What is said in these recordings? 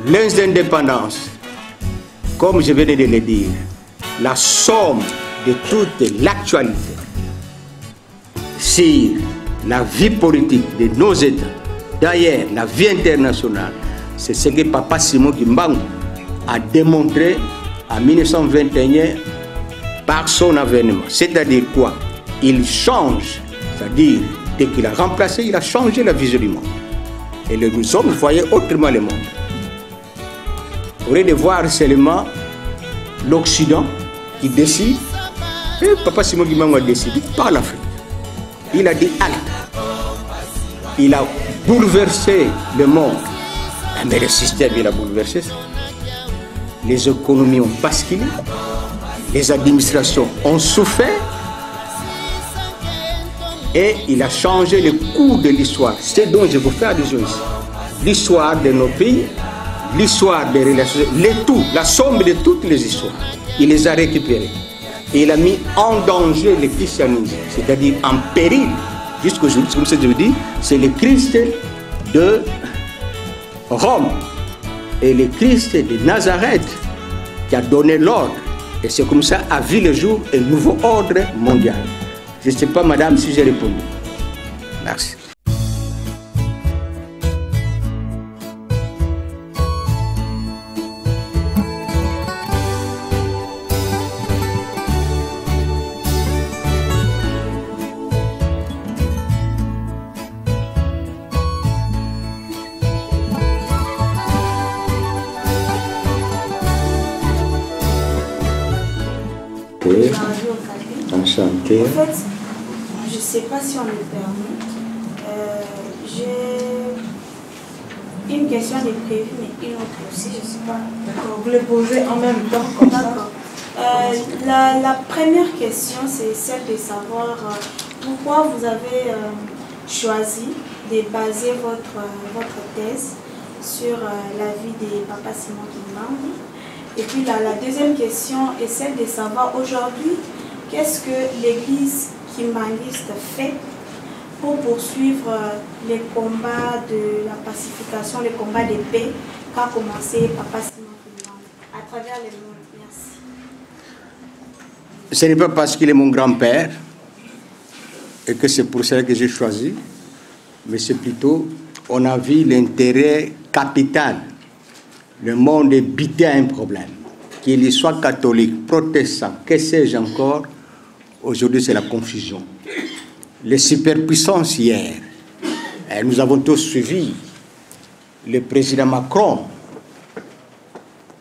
les indépendances, comme je venais de le dire, la somme de toute l'actualité sur la vie politique de nos États, d'ailleurs la vie internationale, c'est ce que Papa Simon Kimbangu a démontré en 1921 par son avènement. C'est-à-dire quoi? Il change, c'est-à-dire dès qu'il a remplacé, il a changé la vision du monde. Et nous hommes voyaient autrement le monde. Au lieu de voir seulement l'Occident qui décide, et Papa Simon Kimbangu a décidé par l'Afrique. Il a dit halte. Il a bouleversé le monde. Mais le système, il a bouleversé ça. Les économies ont basculé. Les administrations ont souffert. Et il a changé le cours de l'histoire. C'est dont je veux faire allusion ici. L'histoire de nos pays, l'histoire des relations, la somme de toutes les histoires. Il les a récupérées. Et il a mis en danger le christianisme, c'est-à-dire en péril. Jusqu'aujourd'hui, c'est comme ça que je vous dis, c'est le Christ de Rome et le Christ de Nazareth qui a donné l'ordre. Et c'est comme ça a vu le jour un nouveau ordre mondial. Je ne sais pas, madame, si j'ai répondu. Merci. Enchanté. En fait, je ne sais pas si on me permet. J'ai une question de prévu, mais une autre aussi, je ne sais pas. D'accord, vous les posez en même temps, comme ça. La première question, c'est celle de savoir pourquoi vous avez choisi de baser votre thèse sur la vie de Papa Simon Kimbangu. Et puis la deuxième question est celle de savoir aujourd'hui, qu'est-ce que l'Église kimbanguiste fait pour poursuivre les combats de la pacification, les combats de paix qu'a commencé Papa Simon Kimbangu à travers le monde. Merci. Ce n'est pas parce qu'il est mon grand-père et que c'est pour cela que j'ai choisi, mais c'est plutôt, on a vu l'intérêt capital. Le monde est bité à un problème. Qu'il soit catholique, protestant, que sais-je encore, aujourd'hui c'est la confusion. Les superpuissances hier, nous avons tous suivi le président Macron.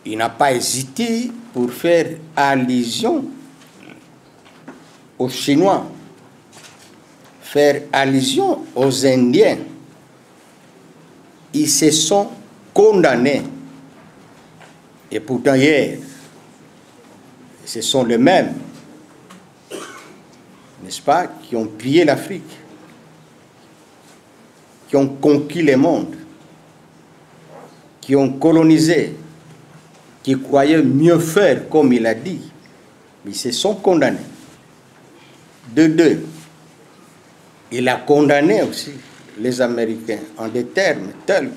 Il n'a pas hésité pour faire allusion aux Chinois, faire allusion aux Indiens. Ils se sont condamnés. Et pourtant hier, ce sont les mêmes, n'est-ce pas, qui ont pillé l'Afrique, qui ont conquis le monde, qui ont colonisé, qui croyaient mieux faire, comme il a dit, mais ils se sont condamnés. De deux, il a condamné aussi les Américains en des termes tels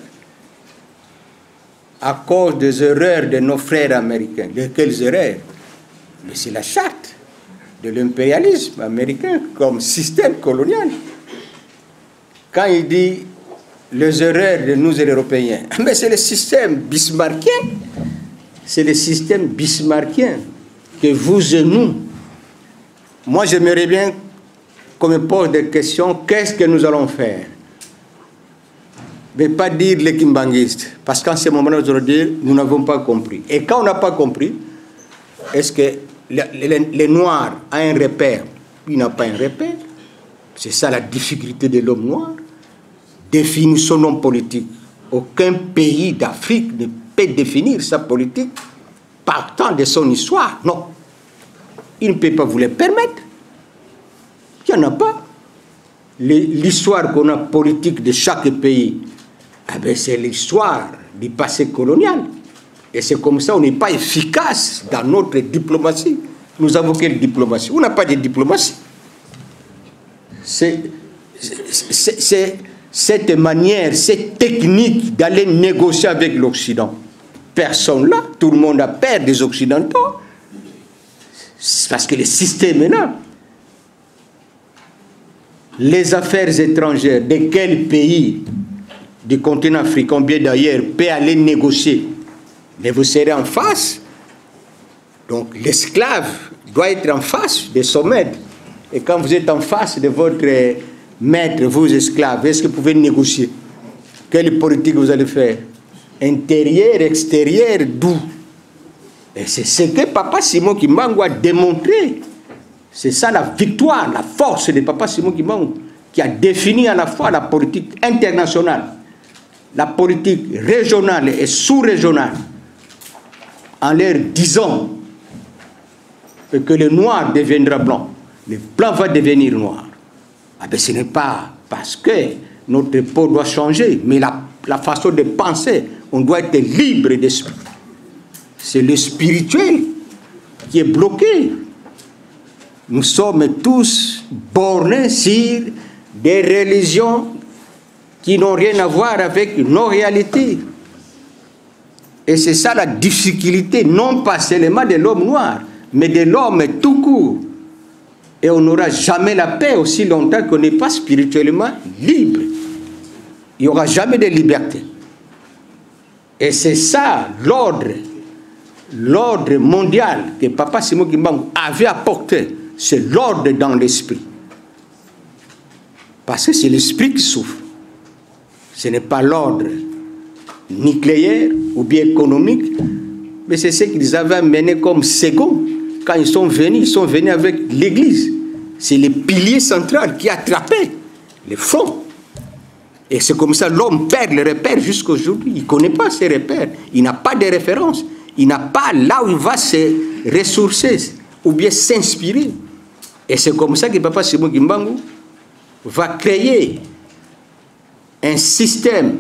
à cause des erreurs de nos frères américains. Lesquelles erreurs? Mais c'est la charte de l'impérialisme américain comme système colonial. Quand il dit les erreurs de nous et les Européens, mais c'est le système bismarckien. C'est le système bismarckien que vous et nous. Moi, j'aimerais bien qu'on me pose des questions. Qu'est-ce que nous allons faire? Mais pas dire les kimbanguistes, parce qu'en ce moment aujourd'hui, nous n'avons pas compris. Et quand on n'a pas compris, est-ce que les Noirs ont un repère? Il n'a pas un repère. C'est ça la difficulté de l'homme noir. Définir son homme politique. Aucun pays d'Afrique ne peut définir sa politique partant de son histoire. Non. Il ne peut pas vous le permettre. Il n'y en a pas. L'histoire qu'on a politique de chaque pays, c'est l'histoire du passé colonial. Et c'est comme ça, on n'est pas efficace dans notre diplomatie. Nous avons quelle diplomatie? On n'a pas de diplomatie. C'est cette manière, cette technique d'aller négocier avec l'Occident. Personne là, tout le monde a peur des Occidentaux. C'est parce que le système est là. Les affaires étrangères de quel pays du continent africain, bien d'ailleurs, peut aller négocier? Mais vous serez en face. Donc l'esclave doit être en face de son maître. Et quand vous êtes en face de votre maître, vous esclaves, est-ce que vous pouvez négocier? Quelle politique vous allez faire? Intérieur, extérieur, d'où? Et c'est ce que Papa Simon Kimbangu a démontré. C'est ça la victoire, la force de Papa Simon Kimbangu, qui a défini à la fois la politique internationale, la politique régionale et sous-régionale, en leur disant que le noir deviendra blanc, le blanc va devenir noir. Ah ben, ce n'est pas parce que notre peau doit changer, mais la façon de penser, on doit être libre d'esprit. C'est le spirituel qui est bloqué. Nous sommes tous bornés sur des religions qui n'ont rien à voir avec nos réalités. Et c'est ça la difficulté, non pas seulement de l'homme noir, mais de l'homme tout court. Et on n'aura jamais la paix aussi longtemps qu'on n'est pas spirituellement libre. Il n'y aura jamais de liberté. Et c'est ça l'ordre mondial que Papa Simon Kimbangu avait apporté. C'est l'ordre dans l'esprit. Parce que c'est l'esprit qui souffre. Ce n'est pas l'ordre nucléaire ou bien économique, mais c'est ce qu'ils avaient mené comme second. Quand ils sont venus avec l'Église. C'est le pilier central qui a attrapé les fonds. Et c'est comme ça l'homme perd les repères jusqu'aujourd'hui. Il ne connaît pas ses repères. Il n'a pas de référence. Il n'a pas là où il va se ressourcer ou bien s'inspirer. Et c'est comme ça que Papa Simon Kimbangu va créer un système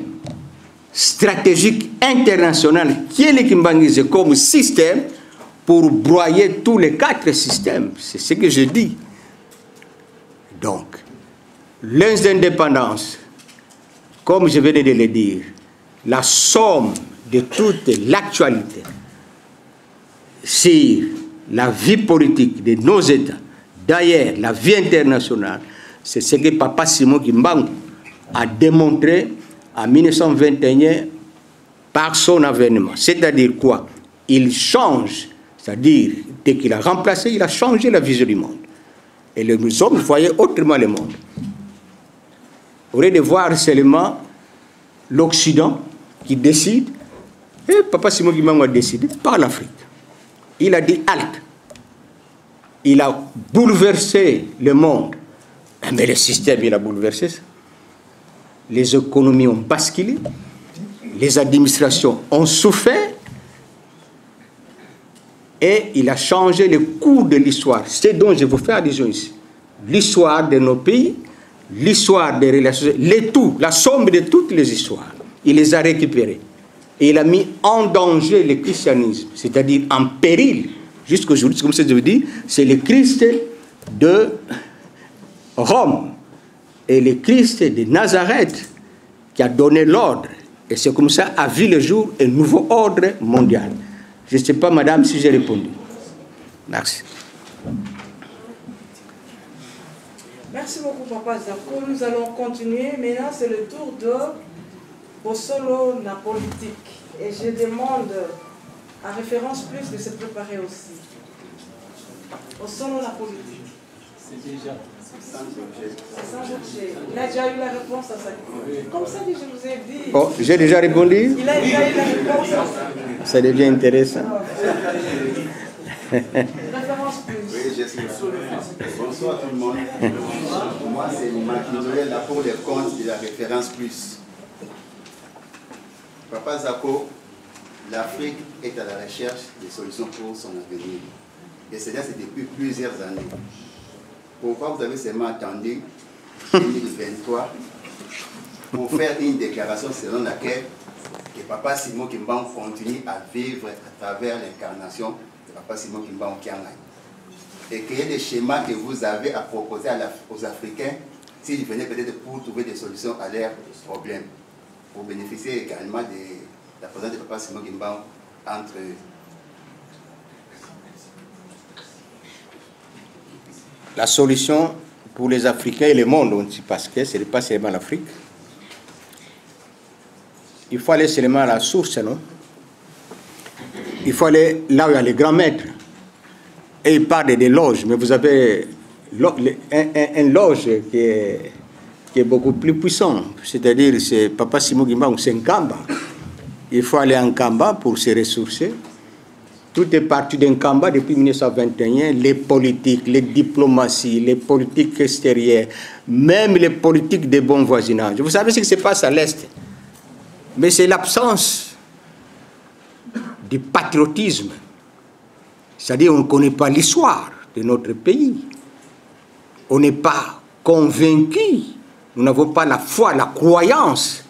stratégique international qui est le Kimbanguisé comme système pour broyer tous les 4 systèmes. C'est ce que je dis. Donc, l'indépendance, comme je venais de le dire, la somme de toute l'actualité sur la vie politique de nos États, d'ailleurs la vie internationale, c'est ce que Papa Simon Kimbangu a démontré en 1921 par son avènement. C'est-à-dire quoi? Il change, c'est-à-dire dès qu'il a remplacé, il a changé la vision du monde. Et les hommes voyaient autrement le monde. Au lieu de voir seulement l'Occident qui décide, et Papa Simon Kimbangu a décidé par l'Afrique. Il a dit halte. Il a bouleversé le monde. Mais le système, il a bouleversé ça. Les économies ont basculé. Les administrations ont souffert. Et il a changé le cours de l'histoire. C'est dont je vous fais allusion ici. L'histoire de nos pays, l'histoire des relations, les tout, la somme de toutes les histoires. Il les a récupérées. Et il a mis en danger le christianisme, c'est-à-dire en péril. Jusqu'aujourd'hui, comme ça je vous dis, c'est le Christ de Rome et le Christ de Nazareth qui a donné l'ordre. Et c'est comme ça a vu le jour un nouveau ordre mondial. Je ne sais pas, madame, si j'ai répondu. Merci. Merci beaucoup, Papa Zako. Nous allons continuer. Maintenant, c'est le tour de Bosolo na politique. Et je demande à référence plus de se préparer aussi. Bosolo na politique. C'est déjà sans objet. Sans objet. Il a déjà eu la réponse à ça. Comme ça que je vous ai dit. Oh, j'ai déjà répondu. Il a déjà eu la réponse à ça. Ça devient intéressant. Référence plus. Oui, je suis bonsoir tout le monde. Pour moi, c'est Maquinolet là pour les comptes de la référence plus. Papa Zako, l'Afrique est à la recherche de solutions pour son avenir. Et c'est depuis plusieurs années. Pourquoi vous avez seulement attendu 2023 pour faire une déclaration selon laquelle que Papa Simon Kimbangu continue à vivre à travers l'incarnation de Papa Simon Kimbangu Kiangai. Et créer des schémas que vous avez à proposer aux Africains, s'ils venaient peut-être pour trouver des solutions à leurs problèmes, pour bénéficier également de la présence de Papa Simon Kimbangu entre eux. La solution pour les Africains et le monde, parce que ce n'est pas seulement l'Afrique. Il faut aller seulement à la source, non? Il faut aller là où il y a les grands maîtres. Et il parle des loges, mais vous avez un loge qui est beaucoup plus puissant. C'est-à-dire, c'est Papa Simon Kimbangu, c'est Nkamba. Il faut aller en Nkamba pour se ressourcer. Tout est parti d'un Nkamba depuis 1921, les politiques, les diplomaties, les politiques extérieures, même les politiques de bon voisinage. Vous savez ce qui se passe à l'Est? Mais c'est l'absence du patriotisme. C'est-à-dire on ne connaît pas l'histoire de notre pays. On n'est pas convaincu. Nous n'avons pas la foi, la croyance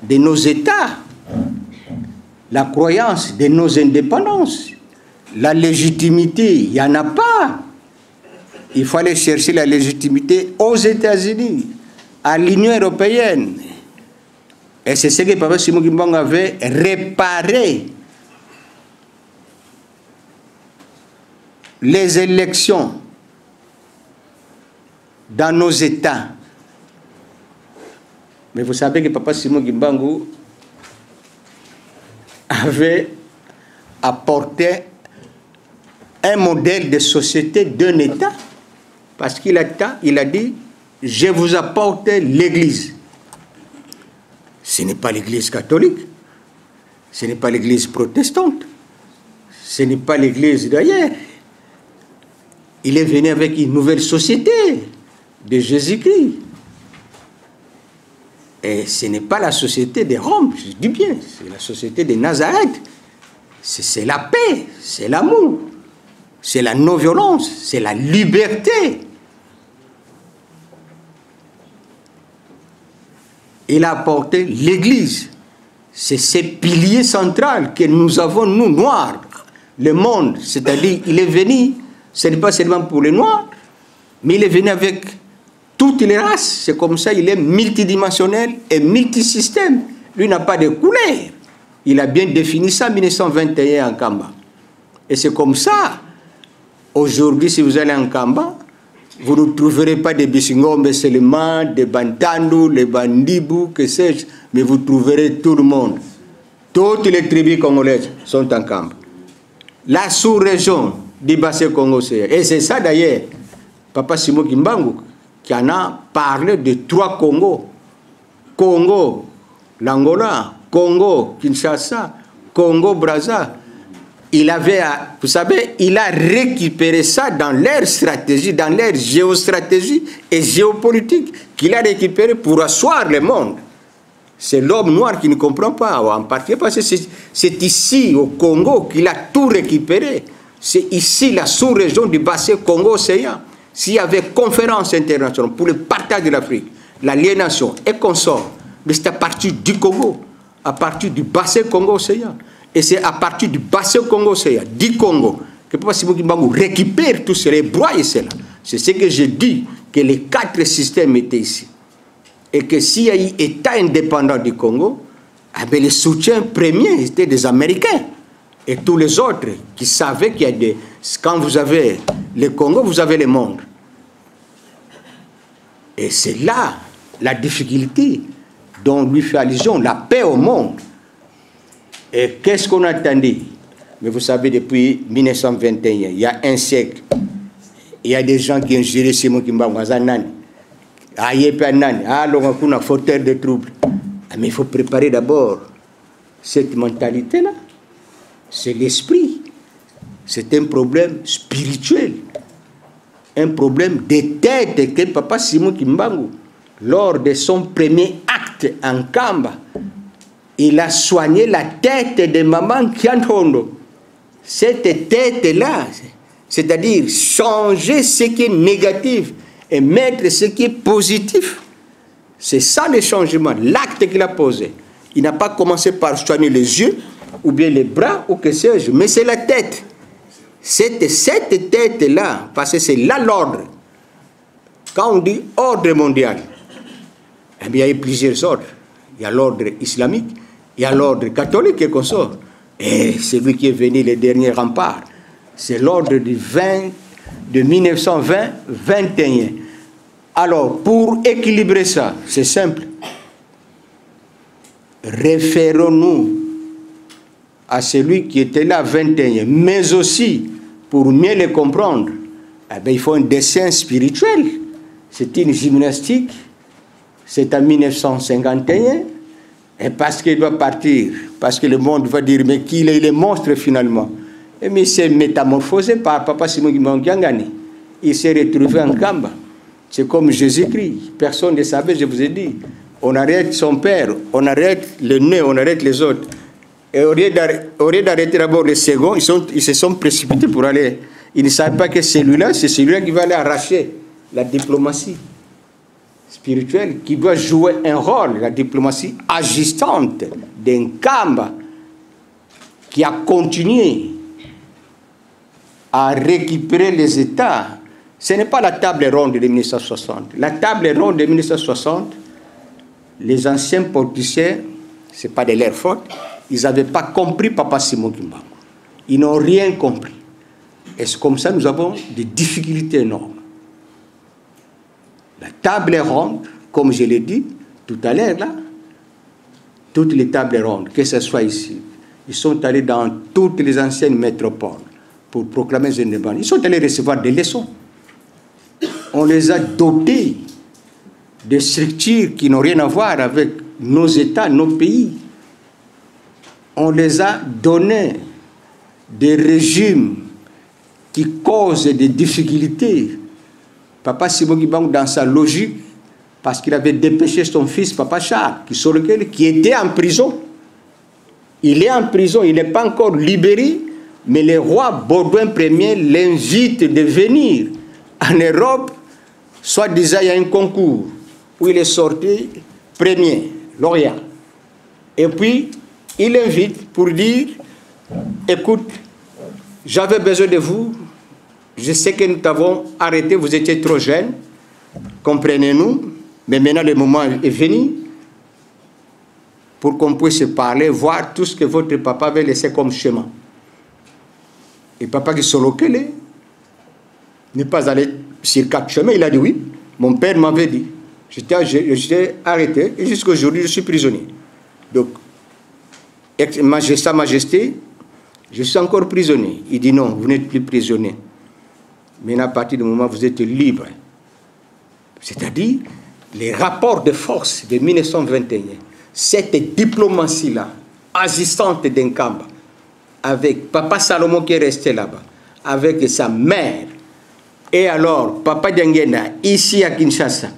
de nos États, la croyance de nos indépendances. La légitimité, il n'y en a pas. Il faut aller chercher la légitimité aux États-Unis, à l'Union européenne. Et c'est ce que Papa Simon Kimbangu avait réparé. Les élections dans nos États. Mais vous savez que Papa Simon Kimbangu avait apporté un modèle de société d'un État, parce qu'il a dit, je vous apporte l'Église. Ce n'est pas l'Église catholique, ce n'est pas l'Église protestante, ce n'est pas l'Église d'ailleurs. Il est venu avec une nouvelle société de Jésus-Christ. Et ce n'est pas la société de Rome, je dis bien, c'est la société de Nazareth. C'est la paix, c'est l'amour, c'est la non-violence, c'est la liberté. Il a apporté l'Église. C'est ces piliers centraux que nous avons, nous, Noirs, le monde. C'est-à-dire, il est venu, ce n'est pas seulement pour les Noirs, mais il est venu avec toutes les races. C'est comme ça, il est multidimensionnel et multisystème. Lui n'a pas de couleur. Il a bien défini ça en 1921 en Kamba. Et c'est comme ça, aujourd'hui, si vous allez en Kamba, vous ne trouverez pas des Bissingombe seulement, des Bantandu, les Bandibou, que sais-je, mais vous trouverez tout le monde. Toutes les tribus congolaises sont en Kamba. La sous-région du bassin congolais. Et c'est ça d'ailleurs, Papa Simon Kimbangu, qui en a parlé de 3 Congos. Congo, l'Angola, Congo, Kinshasa, Congo, Brazza. Il avait, vous savez, il a récupéré ça dans leur stratégie, dans leur géostratégie et géopolitique, qu'il a récupéré pour asseoir le monde. C'est l'homme noir qui ne comprend pas, en particulier parce que c'est ici, au Congo, qu'il a tout récupéré. C'est ici, la sous-région du bassin Congo-Océan. S'il y avait conférence internationale pour le partage de l'Afrique, l'aliénation et consorts, mais c'est à partir du Congo, à partir du bassin Congo-Océan. Et c'est à partir du bassin Congo-Océan, du Congo, que Papa Simon Kimbangu récupère tout cela, broie cela. C'est ce que je dis, que les 4 systèmes étaient ici. Et que s'il y a eu État indépendant du Congo, eh le soutien premier était des Américains. Et tous les autres qui savaient qu'il y a des... Quand vous avez le Congo, vous avez le monde. Et c'est là la difficulté dont lui fait allusion, la paix au monde. Et qu'est-ce qu'on attendait? Mais vous savez, depuis 1921, il y a un siècle, il y a des gens qui ont géré Simon Kimbangu, fauteuil de troubles. Mais il faut préparer d'abord cette mentalité-là. C'est l'esprit. C'est un problème spirituel. Un problème de tête que Papa Simon Kimbangu, lors de son premier acte en Kamba, il a soigné la tête de Maman Kiantondo. Cette tête-là, c'est-à-dire changer ce qui est négatif et mettre ce qui est positif. C'est ça le changement, l'acte qu'il a posé. Il n'a pas commencé par soigner les yeux, ou bien les bras, ou que sais-je, mais c'est la tête. Cette tête-là, parce que c'est là l'ordre. Quand on dit ordre mondial, eh bien, il y a plusieurs ordres. Il y a l'ordre islamique, il y a l'ordre catholique et consort. Et celui qui est venu les derniers remparts, c'est l'ordre de 1920-21. Alors, pour équilibrer ça, c'est simple. Référons-nous à celui qui était là 21, mais aussi, pour mieux le comprendre, eh bien, il faut un dessin spirituel. C'est une gymnastique. C'est en 1951. Et parce qu'il doit partir, parce que le monde va dire, mais qu'il est le monstre finalement. Et mais il s'est métamorphosé par Papa Simon Gimbangani. Il s'est retrouvé en Kamba. C'est comme Jésus-Christ. Personne ne savait, je vous ai dit. On arrête son père, on arrête le nez, on arrête les autres. Et au lieu d'arrêter d'abord les seconds, ils se sont précipités pour aller. Ils ne savaient pas que celui-là, c'est celui-là qui va aller arracher la diplomatie spirituelle, qui doit jouer un rôle, la diplomatie agissante d'un Kamba qui a continué à récupérer les États. Ce n'est pas la table ronde de 1960. La table ronde de 1960, les anciens politiciens, ce n'est pas de leur faute, ils n'avaient pas compris Papa Simon Kimbangu. Ils n'ont rien compris. Et c'est comme ça que nous avons des difficultés énormes. La table ronde, comme je l'ai dit tout à l'heure, là, toutes les tables rondes, que ce soit ici, ils sont allés dans toutes les anciennes métropoles pour proclamer les indépendances. Ils sont allés recevoir des leçons. On les a dotés de structures qui n'ont rien à voir avec nos États, nos pays. On les a donné des régimes qui causent des difficultés. Papa Simon Gimbangou, dans sa logique, parce qu'il avait dépêché son fils, Papa Charles, qui était en prison. Il est en prison, il n'est pas encore libéré, mais le roi Baudouin Ier l'invite de venir en Europe, soit disant il y a un concours où il est sorti premier, lauréat. Et puis, il l'invite pour dire, écoute, j'avais besoin de vous, je sais que nous t'avons arrêté, vous étiez trop jeune, comprenez-nous, mais maintenant le moment est venu pour qu'on puisse se parler, voir tout ce que votre papa avait laissé comme chemin. Et papa qui Solokele n'est pas allé sur 4 chemins, il a dit oui, mon père m'avait dit, j'étais arrêté et jusqu'à aujourd'hui je suis prisonnier. Donc, Sa Majesté, je suis encore prisonnier. Il dit non, vous n'êtes plus prisonnier. Mais à partir du moment où vous êtes libre, c'est-à-dire les rapports de force de 1921, cette diplomatie-là, agissante d'Nkamba, avec Papa Salomon qui est resté là-bas, avec sa mère, et alors Papa Diangena, ici à Kinshasa,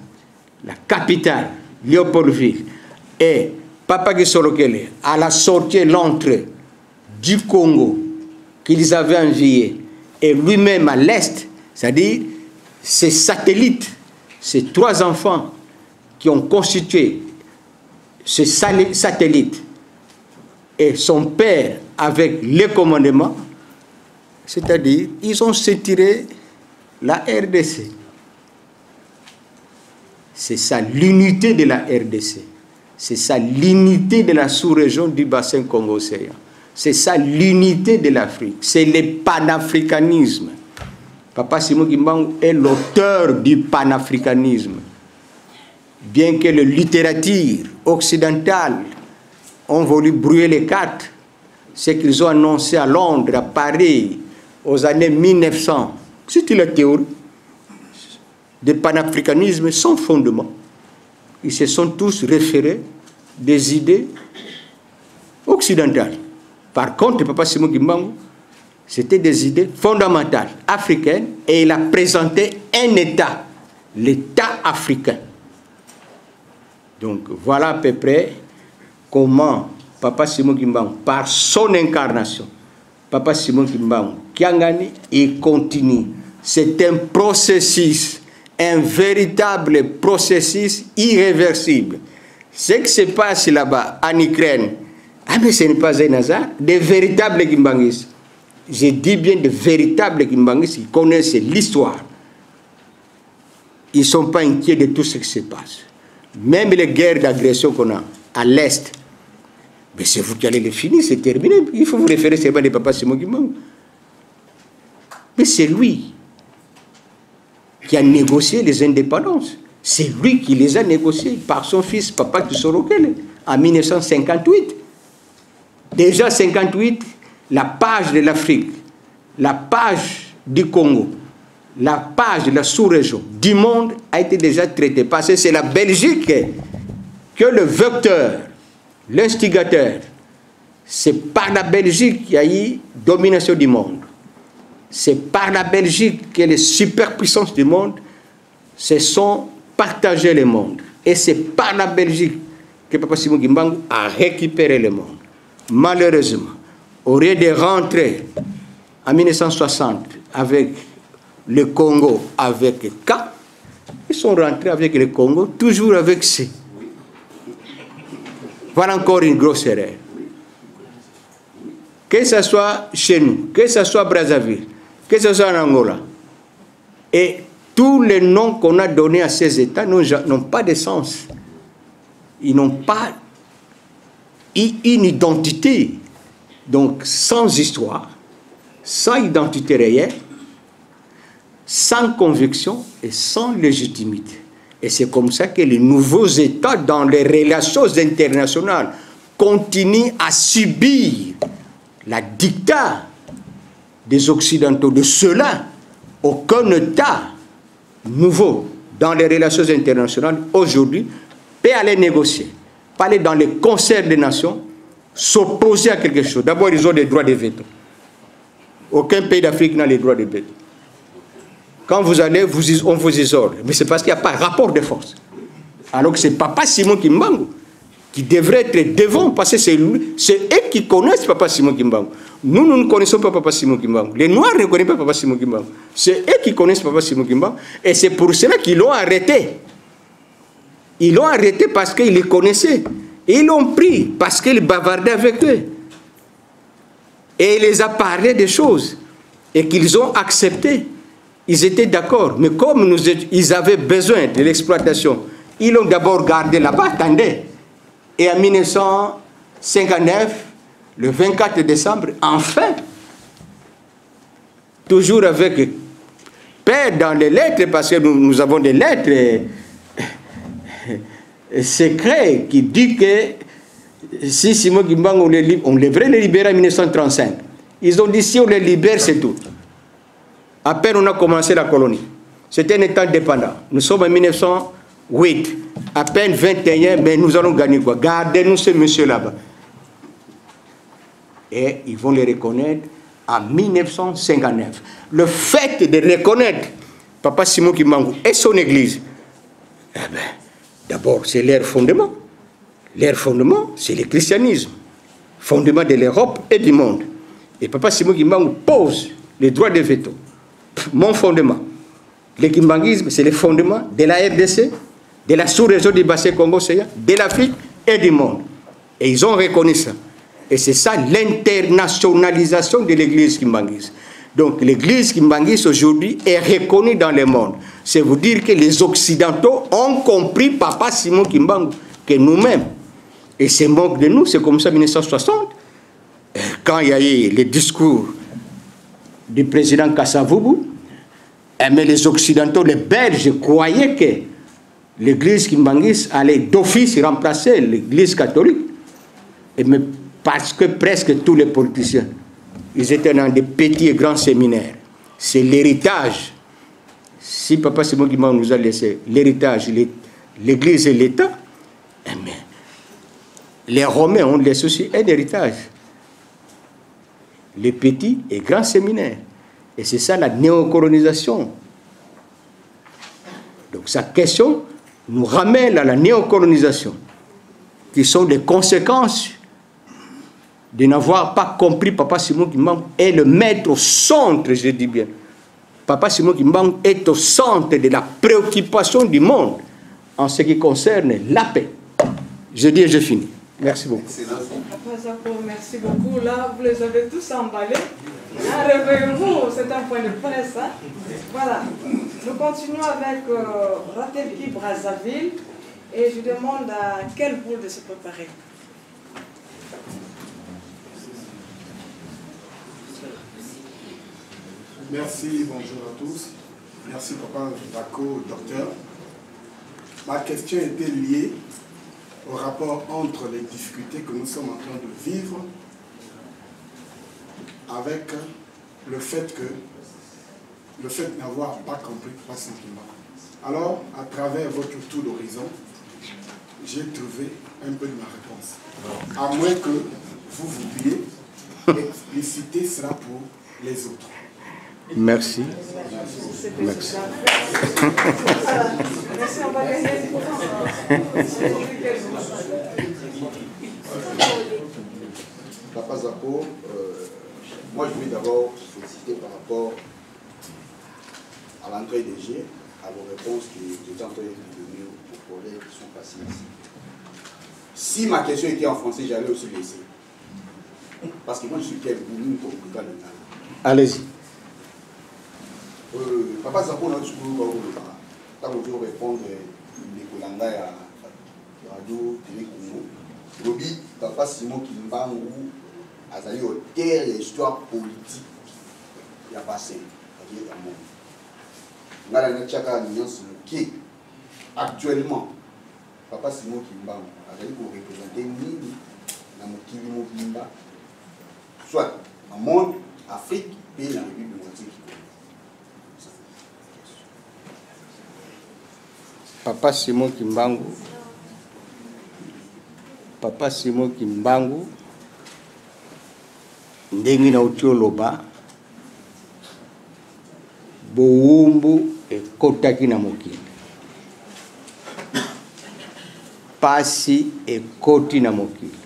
la capitale, Léopoldville, et Papa Gisolokele, à la sortie, l'entrée du Congo qu'ils avaient envié, et lui-même à l'est, c'est-à-dire ces satellites, ces 3 enfants qui ont constitué ce satellite, et son père avec les commandements, c'est-à-dire ils ont retiré la RDC. C'est ça l'unité de la RDC. C'est ça l'unité de la sous-région du bassin Congo-Océan. C'est ça l'unité de l'Afrique. C'est le panafricanisme. Papa Simon Gimbangou est l'auteur du panafricanisme. Bien que la littérature occidentale ont voulu brouiller les cartes, ce qu'ils ont annoncé à Londres, à Paris, aux années 1900, c'était la théorie du panafricanisme sans fondement. Ils se sont tous référés des idées occidentales. Par contre, Papa Simon Gimbangou, c'était des idées fondamentales africaines et il a présenté un État, l'État africain. Donc voilà à peu près comment Papa Simon Gimbangou, par son incarnation, Papa Simon Gimbangou, Kiangani, il continue. C'est un processus, un véritable processus irréversible. Ce qui se passe là-bas en Ukraine, mais ce n'est pas un hasard, des véritables Gimbanguistes. Je dis bien de véritables Gimbanguistes qui connaissent l'histoire. ils ne sont pas inquiets de tout ce qui se passe. Même les guerres d'agression qu'on a à l'Est, mais c'est vous qui allez les finir, c'est terminé. Il faut vous référer seulement à Papa Simon Kimbangu. Mais c'est lui qui a négocié les indépendances. C'est lui qui les a négociés par son fils, Papa Kisorokele, en 1958. Déjà 1958, la page de l'Afrique, la page du Congo, la page de la sous-région, du monde a été déjà traitée. Parce que c'est la Belgique que le vecteur, l'instigateur, c'est par la Belgique qu'il y a eu domination du monde. C'est par la Belgique que les superpuissances du monde se sont partagées le monde. Et c'est par la Belgique que Papa Simon Kimbangu a récupéré le monde. Malheureusement, au lieu de rentrer en 1960 avec le Congo, avec K, ils sont rentrés avec le Congo, toujours avec C. Voilà encore une grosse erreur. Que ce soit chez nous, que ce soit à Brazzaville, que ce soit en Angola, et tous les noms qu'on a donnés à ces États n'ont pas de sens. Ils n'ont pas une identité. Donc, sans histoire, sans identité réelle, sans conviction et sans légitimité. Et c'est comme ça que les nouveaux États, dans les relations internationales, continuent à subir la dictat des Occidentaux. De cela, aucun État nouveau dans les relations internationales aujourd'hui peut aller négocier, peut aller dans les concerts des nations, s'opposer à quelque chose. D'abord, ils ont des droits de veto. Aucun pays d'Afrique n'a les droits de veto. Quand vous allez, on vous isole. Mais c'est parce qu'il n'y a pas rapport de force. Alors que c'est Papa Simon Kimbangu qui devrait être devant, parce que c'est eux qui connaissent Papa Simon Kimbangu. Nous ne connaissons pas Papa Simon Kimbangu. Les Noirs ne connaissent pas Papa Simon Kimbangu. C'est eux qui connaissent Papa Simon Kimbangu. Et c'est pour cela qu'ils l'ont arrêté. Ils l'ont arrêté parce qu'ils les connaissaient. Et ils l'ont pris parce qu'il bavardait avec eux. Et il les a parlé des choses. Et qu'ils ont accepté. Ils étaient d'accord. Mais comme ils avaient besoin de l'exploitation, ils l'ont d'abord gardé là-bas, attendez. Et en 1959, le 24 décembre, enfin, toujours avec paix dans les lettres, parce que nous avons des lettres secrets qui disent que si Simon Kimbangu, on devrait les libérer en 1935. Ils ont dit si on les libère, c'est tout. À peine on a commencé la colonie. C'était un État indépendant. Nous sommes en 1908. À peine 21, mais nous allons gagner quoi? Gardez-nous ce monsieur là-bas. Et ils vont les reconnaître en 1959. Le fait de reconnaître Papa Simon Kimbangu et son église, eh ben, d'abord, c'est leur fondement. Leur fondement, c'est le christianisme. Fondement de l'Europe et du monde. Et Papa Simon Kimbangu pose les droits de veto. Mon fondement. Le kimbanguisme, c'est le fondement de la RDC, de la sous-région du bassin Congo-Océan, de l'Afrique et du monde. Et ils ont reconnu ça. Et c'est ça l'internationalisation de l'église kimbanguiste. Donc l'église kimbanguiste aujourd'hui est reconnue dans le monde. C'est vous dire que les Occidentaux ont compris Papa Simon Kimbangu, que nous-mêmes. Et c'est moque de nous, c'est comme ça en 1960. Quand il y a eu les discours du président Kasavubu, mais les Occidentaux, les Belges, croyaient que l'église kimbanguiste allait d'office remplacer l'église catholique. Mais parce que presque tous les politiciens, ils étaient dans des petits et grands séminaires. C'est l'héritage. Si Papa Simon Kimbangu nous a laissé l'héritage, l'église et l'État, les Romains ont laissé aussi un héritage. Les petits et grands séminaires. Et c'est ça la néocolonisation. Donc sa question nous ramène à la néocolonisation, qui sont les conséquences de n'avoir pas compris Papa Simon Kimbangu et le mettre au centre, je dis bien. Papa Simon Kimbangu est au centre de la préoccupation du monde en ce qui concerne la paix. Je dis et je finis. Merci beaucoup. Papa Zako, merci beaucoup. Là, vous les avez tous emballés. Réveillez-vous, c'est un point de presse. Hein? Voilà. Nous continuons avec Ratelki Brazzaville et je demande à quelle boule de se préparer. Merci, bonjour à tous. Merci Papa Dako, docteur. Ma question était liée au rapport entre les difficultés que nous sommes en train de vivre avec le fait n'avoir pas compris pas simplement. Alors, à travers votre tour d'horizon, j'ai trouvé un peu de ma réponse. À moins que vous vouliez expliciter cela pour les autres. Merci. Merci. Merci, on va gagner du temps. Papa Zako, moi je voulais d'abord féliciter par rapport à l'entrée des G, à vos réponses que j'étais en train de donner aux collègues qui sont passés ici. Si ma question était en français, j'allais aussi laisser. Parce que moi je suis quel boulot comme le Allez-y. Papa Zako, on a toujours quand on veut répondre les Kolanda à Radio Télé Congo. Lobi, Papa Simon Kimbangu, Azali au terre et histoire politique. Il y a passé, il y a monde. On a la Tchaka qui actuellement, Papa Simon Kimbangu, Azali pour représenter Nini, dans le Kili Mobimba, soit dans le monde, Afrique, et dans la République démocratique. Papa Simon Kimbangu. Papa Simon Kimbangu. Ndengi na utioloba. Boumbu e kotaki na mokili. Pasi e koti na mokili.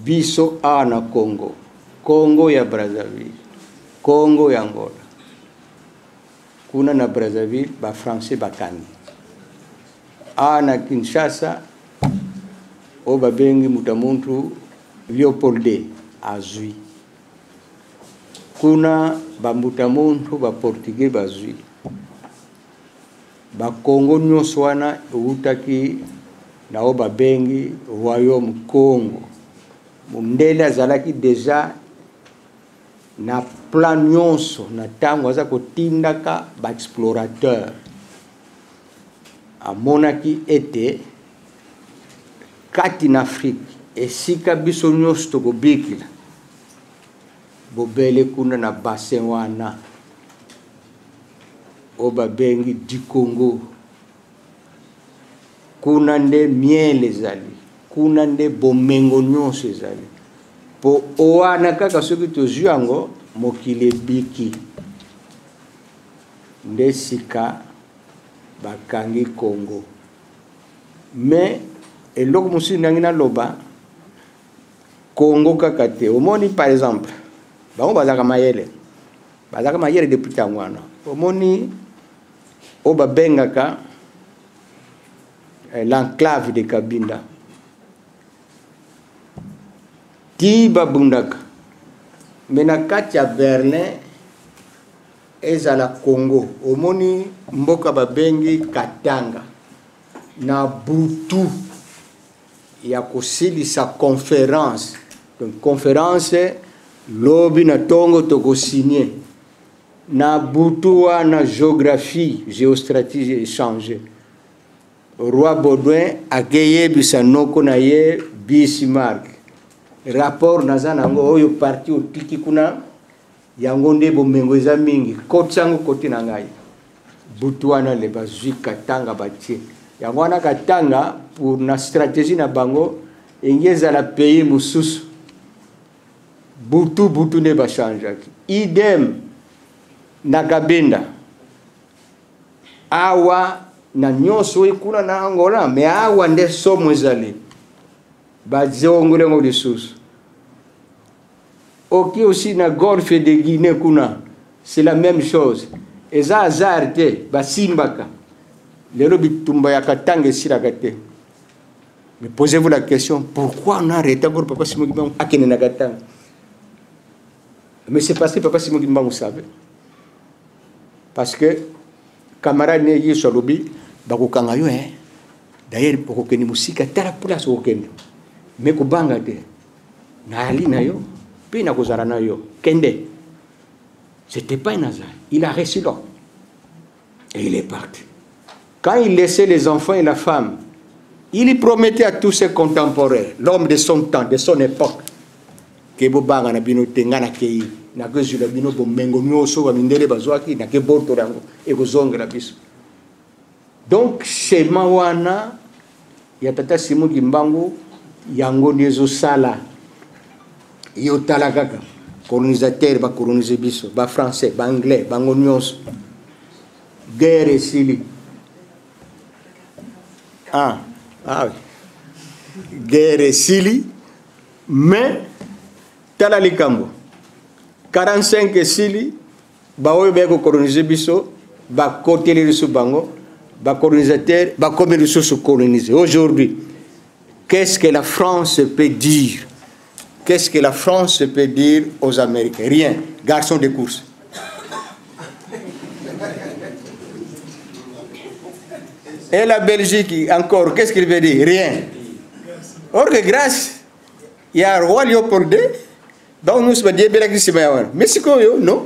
Biso a na Congo. Congo ya Brazzaville. Congo ya Angola. Kuna na Brazzaville, ba français bakani. Na Kinshasa, o babengi mutamuntu Leopolde azui. Kuna ba mutamuntu ba portugais bazui. Ba Congo nyonso wana utaki na o babengi Royaume Congo. Mundele azalaki déjà na plan nyonso na tango aza kotindaka ba explorateur amonaki ete kati na Afrique esika biso nyonso tokobikila bobele kuna na bassin wana o babengi du Congo kuna nde miel ezali kuna nde bomengo nyonso ezali po oana kaka soki tozwi yango mokili ebiki nde sika bakangi Congo. Mais eloko mosusu nangi naloba Congo kaka te. Omoni par exemple bango bazaka mayele depuis ntango wana. Omoni o babengaka l'enclave de Kabinda ti babundaka mena kati ya Berlin ezala Congo. Omoni mboka babengi Katanga na butu ya kosilisa conférence. Donc conférence lobi na tongo tokosigné na butu na géographie géostratégie échangée. Roi Baudouin akeyebisa noko na ye Bismarck rapport nazana ngo oyo parti otiki kuna yango nde bomengo eza mingi kotsango koti na ngai butu wana le bazwi Katanga batie yango wana Katanga pour na stratégie na bango engeza la pays mususu butu ne ba changer idem na Kabinda awa na nyonso ekuna na Angola mais awa nde somo ezali bazongole ngo lisusu oki aussi na golfe de Guinée kuna c'est la même chose eza hasard te basimbaka lelo bitumba ya Katanga esiraka te. Mais posez-vous la question, pourquoi on a arrêté encore Papa Simon Kimbangu akene na Katanga? Mais c'est parce que Papa Simon Kimbangu savait. Parce que, camarade Negi Solobi, bakokanga yo, hein. D'ailleurs, bakokeni musika, tala place okende. Mais kubanga te. Na ali na yo, puis na kozala na yo. Kende. C'était pas un hasard. Il a reçu l'ordre. Et il est parti. Quand il laissait les enfants et la femme, il promettait à tous ses contemporains, l'homme de son temps, de son époque, que bobanga na bino tengana kei na kezu na bino bomengo nyoso ba mindele bazwaki na ke borto rango e kozonga la biso. Donc chez Mawana ya tata Simon Kimbangu yango nezo sala yo tala kaka colonisateur ba coloniser biso ba français ba anglais ba ngonyoso guerre sili oui. Guerre sili mais tala likambo 45 sili ba oyo be ko coloniser biso ba côté sur bango ba colonisateur ba comme les sous coloniser. Aujourd'hui, qu'est-ce que la France peut dire? Qu'est-ce que la France peut dire aux Américains? Rien. Garçon de course. Et la Belgique encore, qu'est-ce qu'il veut dire? Rien. Or que grâce, il y a un roi Léopold II, donc nous sommes des Belgiques qui sont mais c'est quoi, non?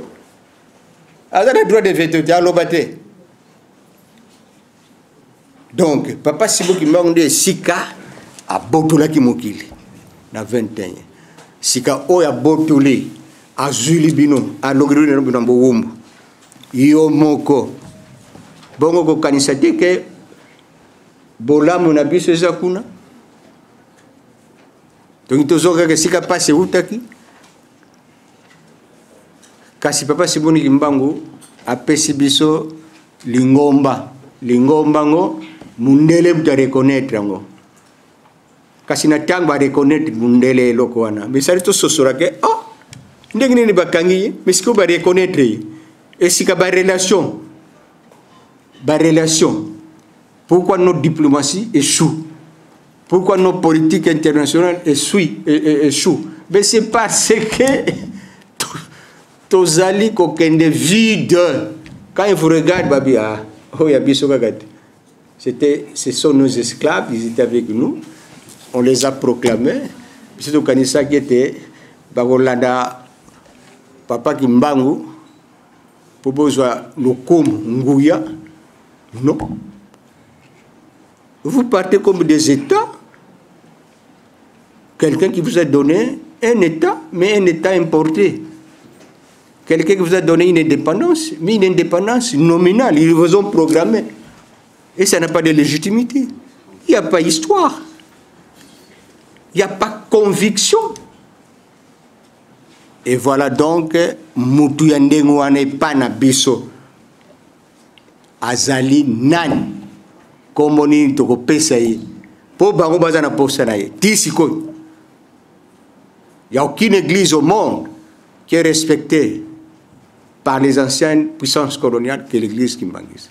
Alors, le droit de veto, tu as l'obaté. Donc, Papa Simon Kimbangu de Sika a Botola Kimokili, na 21. Sika Oya Botoli, a Zulibino, a Logirino Binambo Wumbu, Yo Moko, Bongo ko kanisate ke Bolamu na biso zakuna. Donc, tozoka ke Sika passe utaki. Kasi Papa Simon Kimbangu a pesi biso lingomba ngo mundele buta reconnaître ngo kasi na tangba reconnaître mundele loko wana mais ça to sosora ke ndenge ni bakangi mais siko ba reconnaître et sika ba relation pourquoi notre diplomatie échoue, pourquoi nos politiques internationales échouent, mais c'est parce que tozali ko kende vide. Quand il vous regarde babi ce sont nos esclaves, ils étaient avec nous, on les a proclamés. C'est au Kanisa qui était Bagolanda Papa Kimbangu pour besoin Lokum Nguya. Non. Vous partez comme des États. Quelqu'un qui vous a donné un État, mais un État importé. Quelqu'un qui vous a donné une indépendance, mais une indépendance nominale, ils vous ont programmé. Et ça n'a pas de légitimité. Il n'y a pas histoire. Il n'y a pas conviction. Et voilà donc, Moutouyandenguane Panabiso, Azali Nan, Komoni Toko Pesaye, Po Bango Bazana Posanaye, Tisiko. Il n'y a aucune église au monde qui est respectée par les anciennes puissances coloniales que l'église Kimbangis.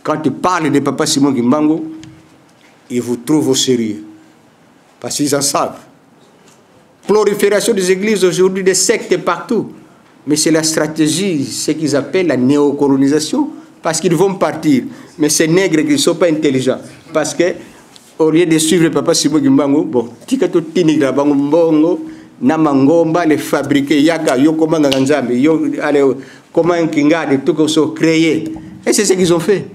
Quand tu parles de Papa Simon Kimbangu, ils vous trouvent au sérieux. Parce qu'ils en savent. Prolifération des églises aujourd'hui, des sectes partout. Mais c'est la stratégie, ce qu'ils appellent la néocolonisation. Parce qu'ils vont partir. Mais ces nègres qui ne sont pas intelligents. Parce que, au lieu de suivre Papa Simon Kimbangu, bon, tikato tinigra bango mbongo, namangomba, les fabriquer, yaka, yo comment nganzambe, yo, allez, comment un kingade, tout comme ça, créé. Et c'est ce qu'ils ont fait.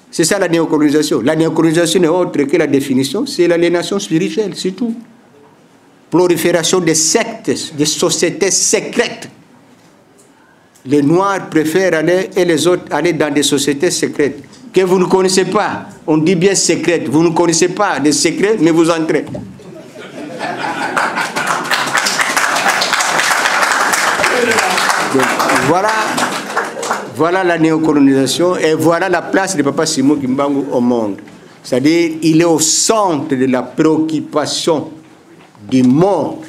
C'est ça la néocolonisation. La néocolonisation n'est autre que la définition, c'est l'aliénation spirituelle, c'est tout. Prolifération des sectes, des sociétés secrètes. Les Noirs préfèrent aller et les autres aller dans des sociétés secrètes que vous ne connaissez pas. On dit bien secrètes. Vous ne connaissez pas des secrets, mais vous entrez. Donc, voilà la néocolonisation et voilà la place de Papa Simon Kimbangu au monde. C'est-à-dire, il est au centre de la préoccupation du monde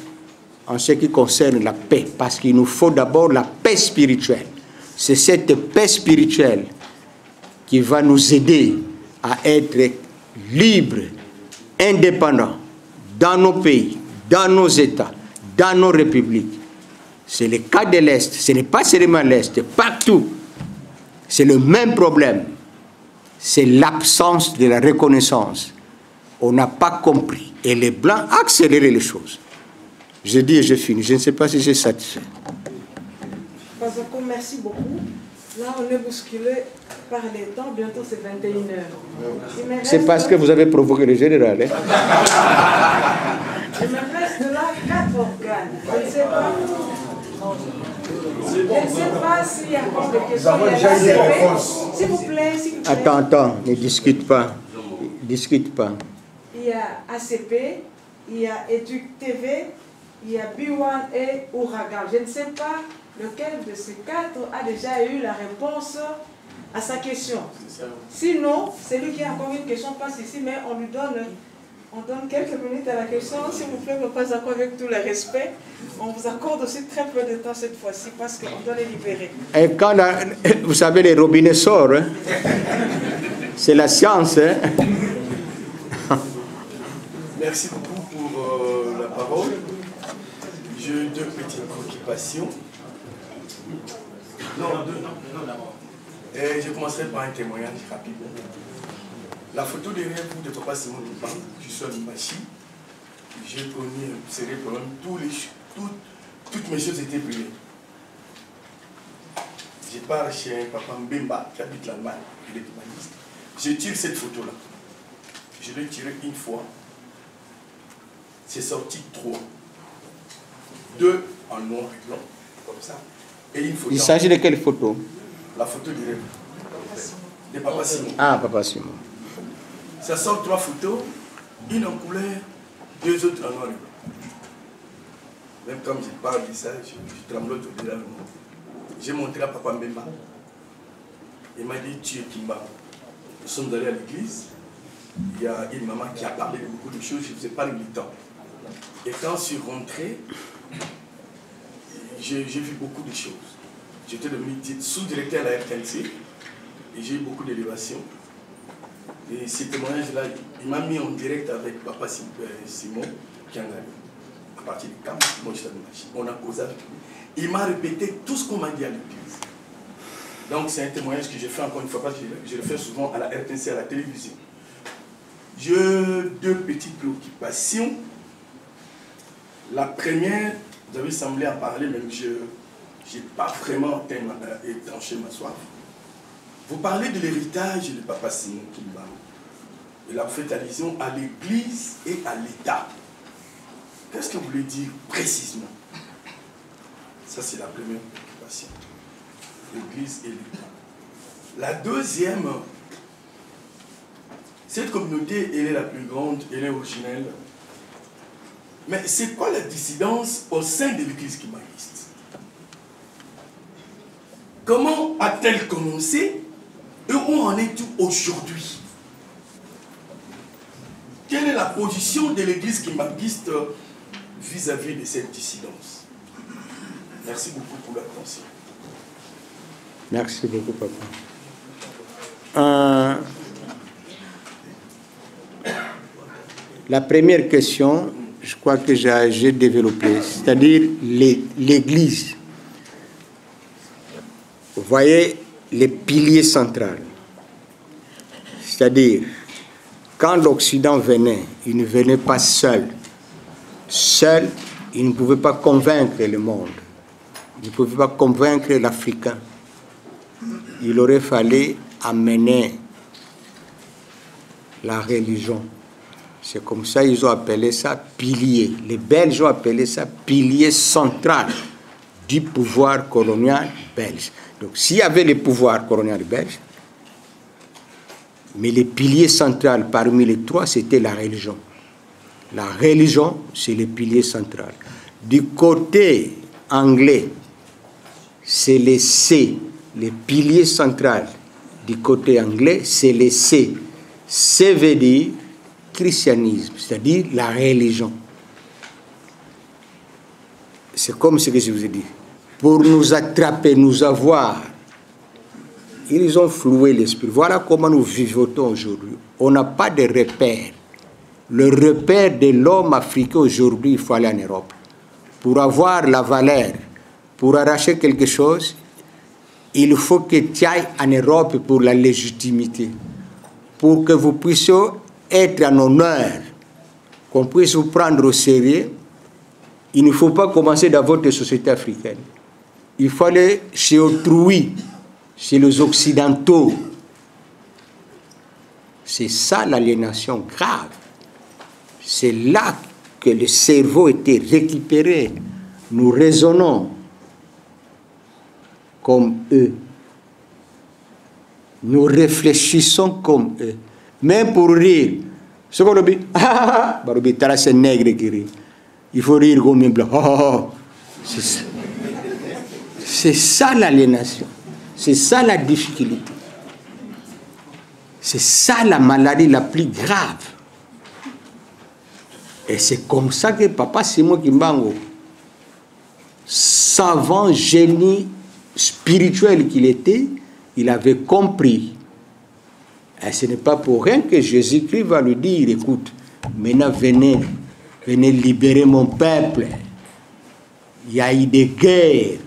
en ce qui concerne la paix. Parce qu'il nous faut d'abord la paix spirituelle. C'est cette paix spirituelle qui va nous aider à être libres, indépendants, dans nos pays, dans nos États, dans nos républiques. C'est le cas de l'Est. Ce n'est pas seulement l'Est, partout. C'est le même problème. C'est l'absence de la reconnaissance. On n'a pas compris. Et les Blancs ont accéléré les choses. Je dis et je finis. Je ne sais pas si j'ai satisfait. Merci beaucoup. Là, on est bousculé par les temps. Bientôt, c'est 21h. C'est parce que vous avez provoqué le général. Hein? Il me reste là 4 organes. Je ne sais pas. Je ne sais pas s'il y a encore des questions. S'il vous plaît, s'il vous plaît. Attends, ne discute pas. Discute pas. Il y a ACP, il y a Éduc TV, il y a B1 et Ouragan. Je ne sais pas lequel de ces 4 a déjà eu la réponse à sa question. Sinon, celui qui a encore une question passe ici, mais on donne quelques minutes à la question. S'il vous plaît, pas encore avec tout le respect. On vous accorde aussi très peu de temps cette fois-ci parce qu'on doit les libérer. Et quand vous savez, les robinets sortent, hein? C'est la science. Hein? Merci beaucoup pour la parole. J'ai eu 2 petites préoccupations. Non, d'abord. Et je commencerai par un témoignage rapide. La photo derrière vous de Papa Simon Luban, je suis en machine. J'ai connu un sérieux problème. Toutes mes choses étaient brûlées. Je pars chez Papa Mbemba qui habite l'Allemagne. Il est humaniste. Je tire cette photo-là. Je l'ai tirée une fois. C'est sorti 3. 2 en noir et blanc, comme ça. Et une photo. Il s'agit de quelle photo? La photo de Papa Simon. Ah, Papa Simon. Ça sort 3 photos, une en couleur, 2 autres en noir et blanc. Même comme je parle de ça, je tremblote au-delà de moi. J'ai montré à Papa Mbemba. Il m'a dit, tu es Kimba. Nous sommes allés à l'église. Il y a une maman qui a parlé de beaucoup de choses, je ne vous ai pas eu le temps. Et quand je suis rentré, j'ai vu beaucoup de choses. J'étais devenu sous-directeur à la RTNC et j'ai eu beaucoup d'élévations. Et ces témoignages-là, il m'a mis en direct avec Papa Simon Kiangani. À partir du camp, moi j'étais dans la machine. On a causé avec lui. Il m'a répété tout ce qu'on m'a dit à l'église. Donc c'est un témoignage que j'ai fait encore une fois, parce que je le fais souvent à la RTNC, à la télévision. J'ai 2 petites préoccupations. La première, vous avez semblé en parler, même je n'ai pas vraiment étanché ma soif. Vous parlez de l'héritage de Papa Simon Kimba. Et là, vous faites allusion à l'Église et à l'État. Qu'est-ce que vous voulez dire précisément? Ça, c'est la première préoccupation. L'Église et l'État. La deuxième, cette communauté, elle est la plus grande, elle est originelle. Mais c'est quoi la dissidence au sein de l'Église kimbanguiste? Comment a-t-elle commencé et où en est-elle aujourd'hui? Quelle est la position de l'Église kimbanguiste vis-à-vis de cette dissidence? Merci beaucoup pour l'attention. Merci beaucoup, papa. La première question, je crois que j'ai développé, c'est-à-dire l'Église. Vous voyez les piliers centraux. C'est-à-dire, quand l'Occident venait, il ne venait pas seul. Seul, il ne pouvait pas convaincre le monde. Il ne pouvait pas convaincre l'Africain. Il aurait fallu amener la religion. C'est comme ça qu'ils ont appelé ça pilier. Les Belges ont appelé ça pilier central du pouvoir colonial belge. Donc s'il y avait le pouvoir colonial belge, mais les piliers centraux parmi les 3, c'était la religion. La religion, c'est le pilier central. Du côté anglais, c'est les C. Les piliers centraux du côté anglais, c'est les C. C veut dire christianisme, c'est-à-dire la religion. C'est comme ce que je vous ai dit. Pour nous attraper, nous avoir, ils ont floué l'esprit. Voilà comment nous vivotons aujourd'hui. On n'a pas de repère. Le repère de l'homme africain aujourd'hui, il faut aller en Europe. Pour avoir la valeur pour arracher quelque chose, il faut que tu ailles en Europe pour la légitimité, pour que vous puissiez être en honneur, qu'on puisse vous prendre au sérieux. Il ne faut pas commencer dans votre société africaine. Il faut aller chez autrui, chez les Occidentaux. C'est ça l'aliénation grave. C'est là que le cerveau était récupéré. Nous raisonnons comme eux. Nous réfléchissons comme eux. Même pour rire. Ce qu'on dit, c'est nègre qui rit. Il faut rire comme un blanc. C'est ça l'aliénation. C'est ça la difficulté. C'est ça la maladie la plus grave. Et c'est comme ça que Papa Simon Kimbangu, savant génie spirituel qu'il était, il avait compris. Et ce n'est pas pour rien que Jésus-Christ va lui dire, écoute, maintenant venez libérer mon peuple. Il y a eu des guerres,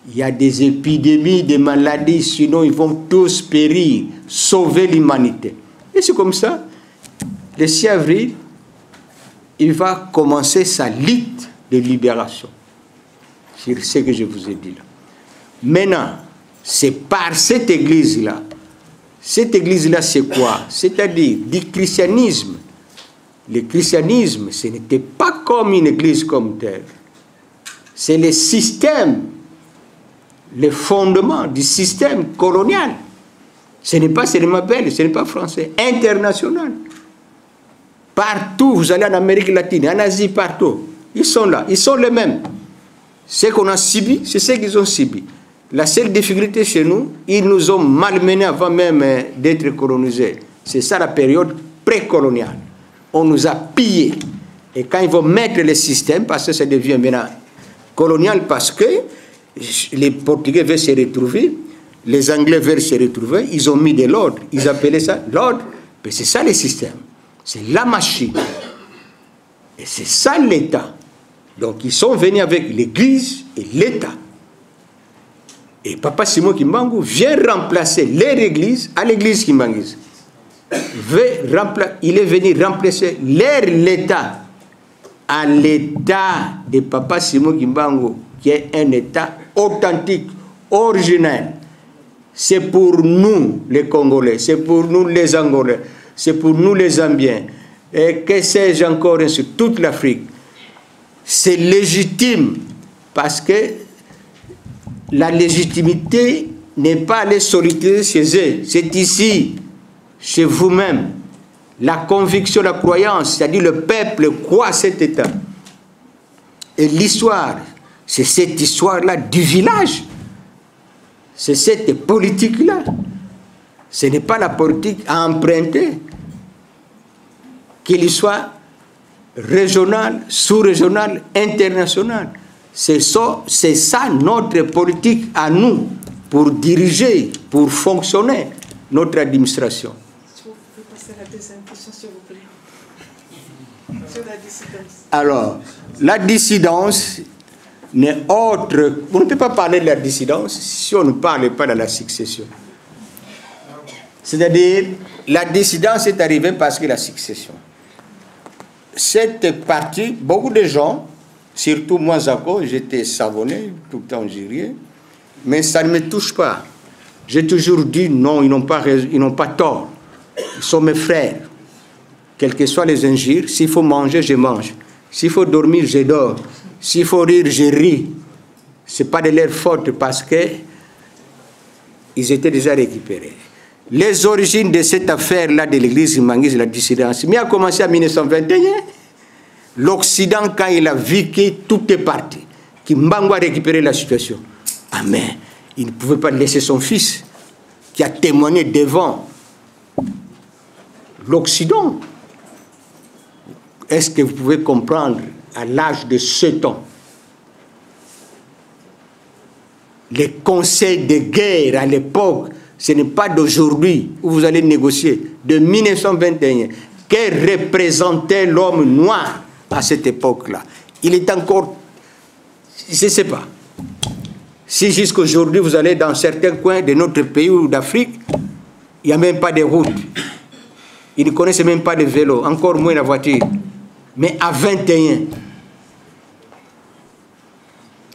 il y a des épidémies, des maladies, sinon ils vont tous périr, sauver l'humanité. Et c'est comme ça, le 6 avril, il va commencer sa lutte de libération. C'est ce que je vous ai dit là. Maintenant, c'est par cette église-là. Cette église-là, c'est quoi? C'est-à-dire du christianisme. Le christianisme, ce n'était pas comme une église comme telle. C'est le système, le fondement du système colonial. Ce n'est pas seulement belge, ce n'est pas français, international. Partout, vous allez en Amérique latine, en Asie, partout. Ils sont là, ils sont les mêmes. Ce qu'on a subi, c'est ce qu'ils ont subi. La seule difficulté chez nous, ils nous ont malmenés avant même d'être colonisés. C'est ça la période précoloniale. On nous a pillés. Et quand ils vont mettre le système, parce que ça devient maintenant colonial, parce que les Portugais veulent se retrouver, les Anglais veulent se retrouver, ils ont mis de l'ordre. Ils appelaient ça l'ordre. Mais c'est ça le système. C'est la machine. Et c'est ça l'État. Donc ils sont venus avec l'Église et l'État. Et Papa Simon Kimbangu vient remplacer leur Église à l'Église Kimbangise. Il est venu remplacer l'État à l'État de Papa Simon Kimbangu, qui est un État authentique, originel. C'est pour nous les Congolais, c'est pour nous les Angolais, c'est pour nous les Zambiens, et que sais-je encore sur toute l'Afrique. C'est légitime, parce que la légitimité n'est pas aller solliciter chez eux, c'est ici, chez vous-même. La conviction, la croyance, c'est-à-dire le peuple croit à cet État. Et l'histoire, c'est cette histoire-là du village. C'est cette politique-là. Ce n'est pas la politique à emprunter, qu'il soit régional, sous-régional, international. C'est ça notre politique à nous, pour diriger, pour fonctionner notre administration. Vous pouvez passer à la deuxième question, s'il vous plaît. Sur la dissidence. Alors, la dissidence n'est autre... On ne peut pas parler de la dissidence si on ne parle pas de la succession. C'est-à-dire, la dissidence est arrivée parce que la succession. Cette partie, beaucoup de gens, surtout moi, Zako, j'étais savonné, tout le temps j'y riais, mais ça ne me touche pas. J'ai toujours dit non, ils n'ont pas tort. Ils sont mes frères. Quelles que soient les injures, s'il faut manger, je mange. S'il faut dormir, je dors. S'il faut rire, je ris. Ce n'est pas de leur faute parce qu'ils étaient déjà récupérés. Les origines de cette affaire-là de l'église Kimbangise, la dissidence, mais a commencé en 1921. L'Occident, quand il a vu que tout est parti, Kimbangu a récupéré la situation. Ah mais, il ne pouvait pas laisser son fils, qui a témoigné devant l'Occident. Est-ce que vous pouvez comprendre, à l'âge de 7 ans, les conseils de guerre à l'époque, ce n'est pas d'aujourd'hui où vous allez négocier, de 1921, que représentait l'homme noir à cette époque-là. Il est encore, je ne sais pas, Si jusqu'aujourd'hui, vous allez dans certains coins de notre pays ou d'Afrique, il n'y a même pas de route. Ils ne connaissent même pas de vélo, encore moins la voiture. Mais à 21,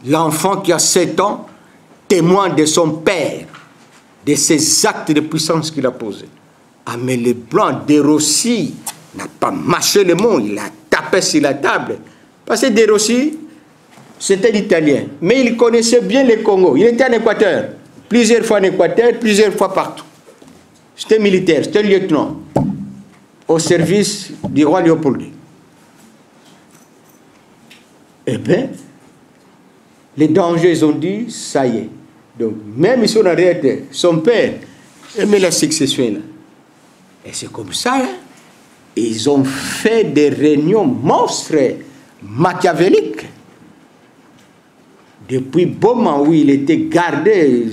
l'enfant qui a 7 ans témoigne de son père, de ses actes de puissance qu'il a posés. Ah, mais le blanc de Rossi n'a pas mâché le mot, il a tapé sur la table. Parce que De Rossi, c'était l'Italien, mais il connaissait bien le Congo. Il était en Équateur, plusieurs fois en Équateur, plusieurs fois partout. C'était militaire, c'était lieutenant, au service du roi Léopold. Eh bien, les dangers, ils ont dit, ça y est. Donc, même si on arrête, son père aimait la succession là. Et c'est comme ça, hein. Ils ont fait des réunions monstres, machiavéliques. Depuis le moment où il était gardé,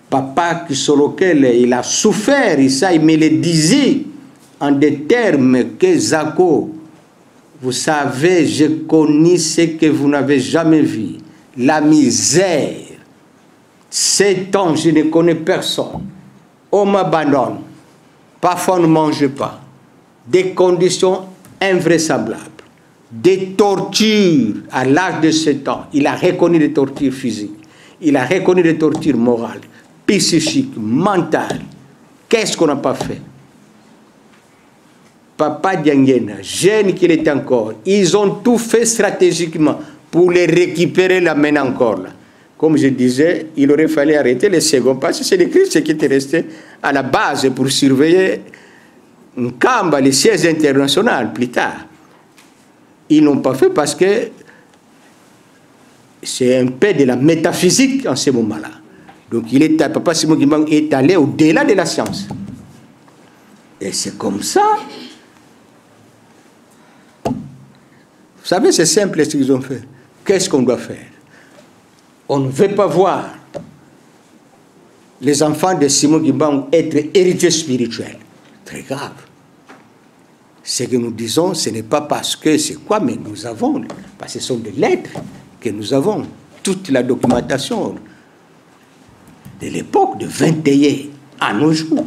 papa sur lequel il a souffert, et ça, il me le disait en des termes que Zako, vous savez, je connais ce que vous n'avez jamais vu. La misère. 7 ans, je ne connais personne. On m'abandonne. Parfois, on ne mange pas. Des conditions invraisemblables. Des tortures à l'âge de 7 ans. Il a reconnu des tortures physiques. Il a reconnu des tortures morales, psychiques, mentales. Qu'est-ce qu'on n'a pas fait? Papa Diangena, jeune qu'il est encore, ils ont tout fait stratégiquement pour les récupérer, l'amener encore là. Comme je disais, il aurait fallu arrêter les seconds parce que c'est les Christ qui étaient restés à la base pour surveiller Nkamba, les sièges internationaux plus tard. Ils n'ont pas fait parce que c'est un peu de la métaphysique en ce moment-là. Donc il est, Papa Simon Kimbangu est allé au-delà de la science. Et c'est comme ça. Vous savez, c'est simple ce qu'ils ont fait. Qu'est-ce qu'on doit faire? On ne veut pas voir les enfants de Simon Kimbangu être héritiers spirituels. Très grave. Ce que nous disons, ce n'est pas parce que c'est quoi, mais nous avons, parce que ce sont des lettres que nous avons, toute la documentation de l'époque de 21 à nos jours.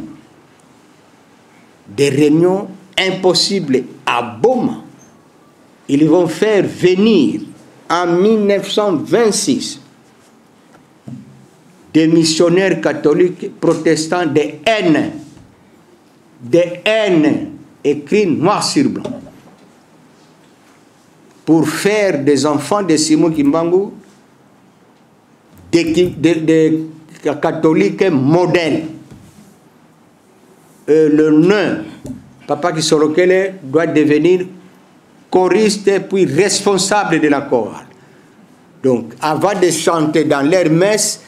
Des réunions impossibles à Boma. Ils vont faire venir en 1926 des missionnaires catholiques protestants de haine, écrit noir sur blanc, pour faire des enfants de Simon Kimbangu des catholiques modèles. Le nain, Papa Kisorokele, doit devenir choriste puis responsable de la chorale. Donc, avant de chanter dans leur messe,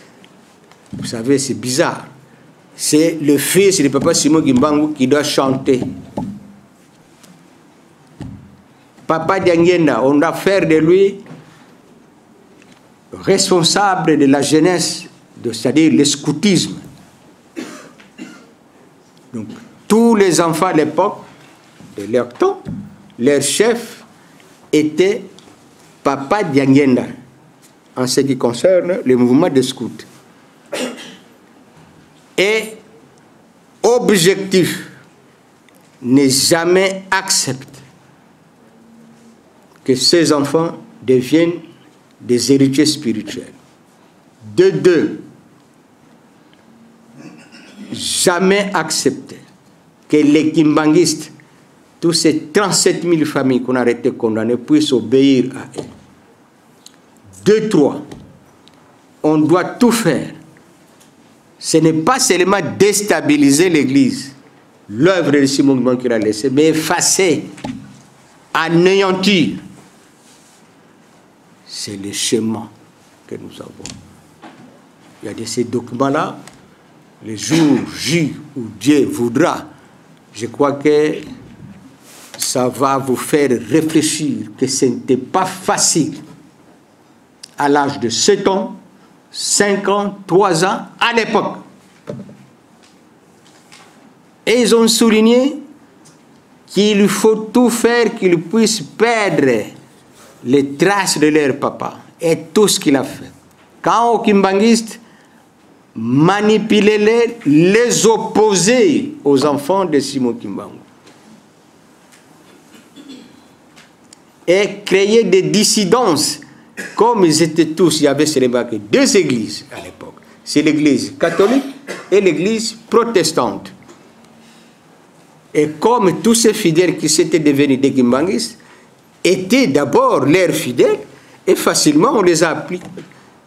vous savez, c'est bizarre. C'est le fils de Papa Simon Kimbangu qui doit chanter. Papa Diangena, on doit faire de lui responsable de la jeunesse, c'est-à-dire le scoutisme. Donc, tous les enfants à l'époque, de leur temps, leur chef était Papa Diangena, en ce qui concerne le mouvement des scouts. Et objectif, ne jamais accepter que ces enfants deviennent des héritiers spirituels. De deux, jamais accepter que les kimbanguistes, tous ces 37 000 familles qu'on a été condamnées, puissent obéir à eux. De trois, on doit tout faire. Ce n'est pas seulement déstabiliser l'Église, l'œuvre de Simon Kimbangu qu'il a laissée, mais effacer, anéantir. C'est le chemin que nous avons. Il y a de ces documents-là, le jour J où Dieu voudra, je crois que ça va vous faire réfléchir que ce n'était pas facile à l'âge de 7 ans, 5 ans, 3 ans, à l'époque. Et ils ont souligné qu'il faut tout faire qu'ils puissent perdre les traces de leur papa et tout ce qu'il a fait. quand aux kimbanguistes manipulaient les opposer aux enfants de Simon Kimbangu et créaient des dissidences, comme ils étaient tous, il y avait seulement deux églises à l'époque. C'est l'église catholique et l'église protestante. Et comme tous ces fidèles qui s'étaient devenus des kimbanguistes étaient d'abord leurs fidèles, et facilement on les a appliqués.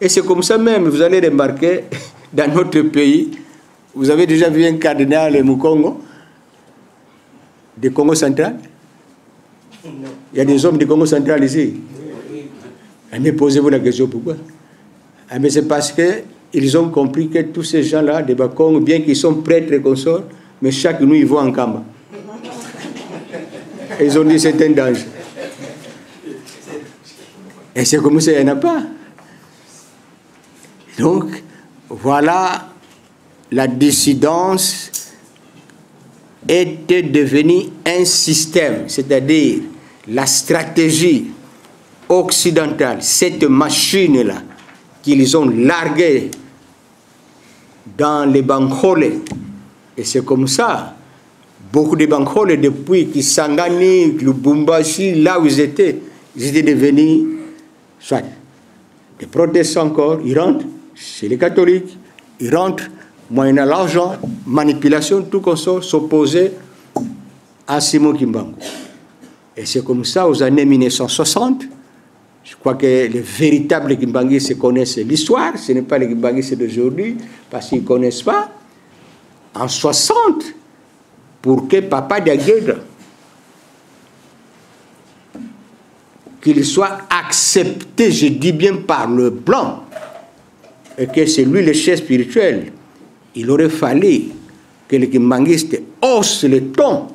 Et c'est comme ça même, vous allez remarquer, dans notre pays, vous avez déjà vu un cardinal au Congo, du Congo central? Il y a des hommes du Congo central ici. Mais posez-vous la question, pourquoi? Mais c'est parce qu'ils ont compris que tous ces gens-là, des Bakong, bien qu'ils sont prêtres et consorts, mais chaque nuit ils vont en Kamba. Et ils ont dit c'est un danger. Et c'est comme ça, il n'y en a pas. Donc, voilà, la dissidence était devenue un système, c'est-à-dire la stratégie occidentale, cette machine-là qu'ils ont larguée dans les Bankhole. Et c'est comme ça, beaucoup de Bankhole, depuis Kisangani, Lubumbashi, là où ils étaient devenus soit des protestants encore, ils rentrent chez les catholiques, ils rentrent moyennant l'argent, manipulation, tout comme ça, s'opposer à Simon Kimbangu. Et c'est comme ça, aux années 1960, je crois que les véritables Kimbanguistes connaissent l'histoire, ce n'est pas les Kimbanguistes d'aujourd'hui, parce qu'ils ne connaissent pas. En 60, pour que Papa Diagueda, qu'il soit accepté, je dis bien par le blanc, et que c'est lui le chef spirituel, il aurait fallu que les kimbanguistes haussent le ton.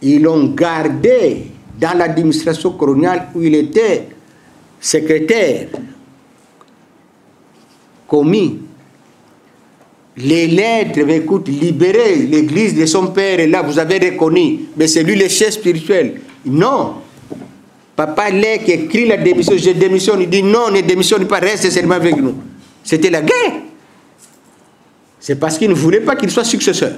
Ils l'ont gardé dans l'administration coloniale où il était secrétaire, commis. Les lettres, écoute, libérer l'église de son père, et là, vous avez reconnu, mais c'est lui le chef spirituel. Non. Papa Lé qui écrit la démission, je démissionne, il dit non, ne démissionne pas, reste seulement avec nous. C'était la guerre. C'est parce qu'il ne voulait pas qu'il soit successeur.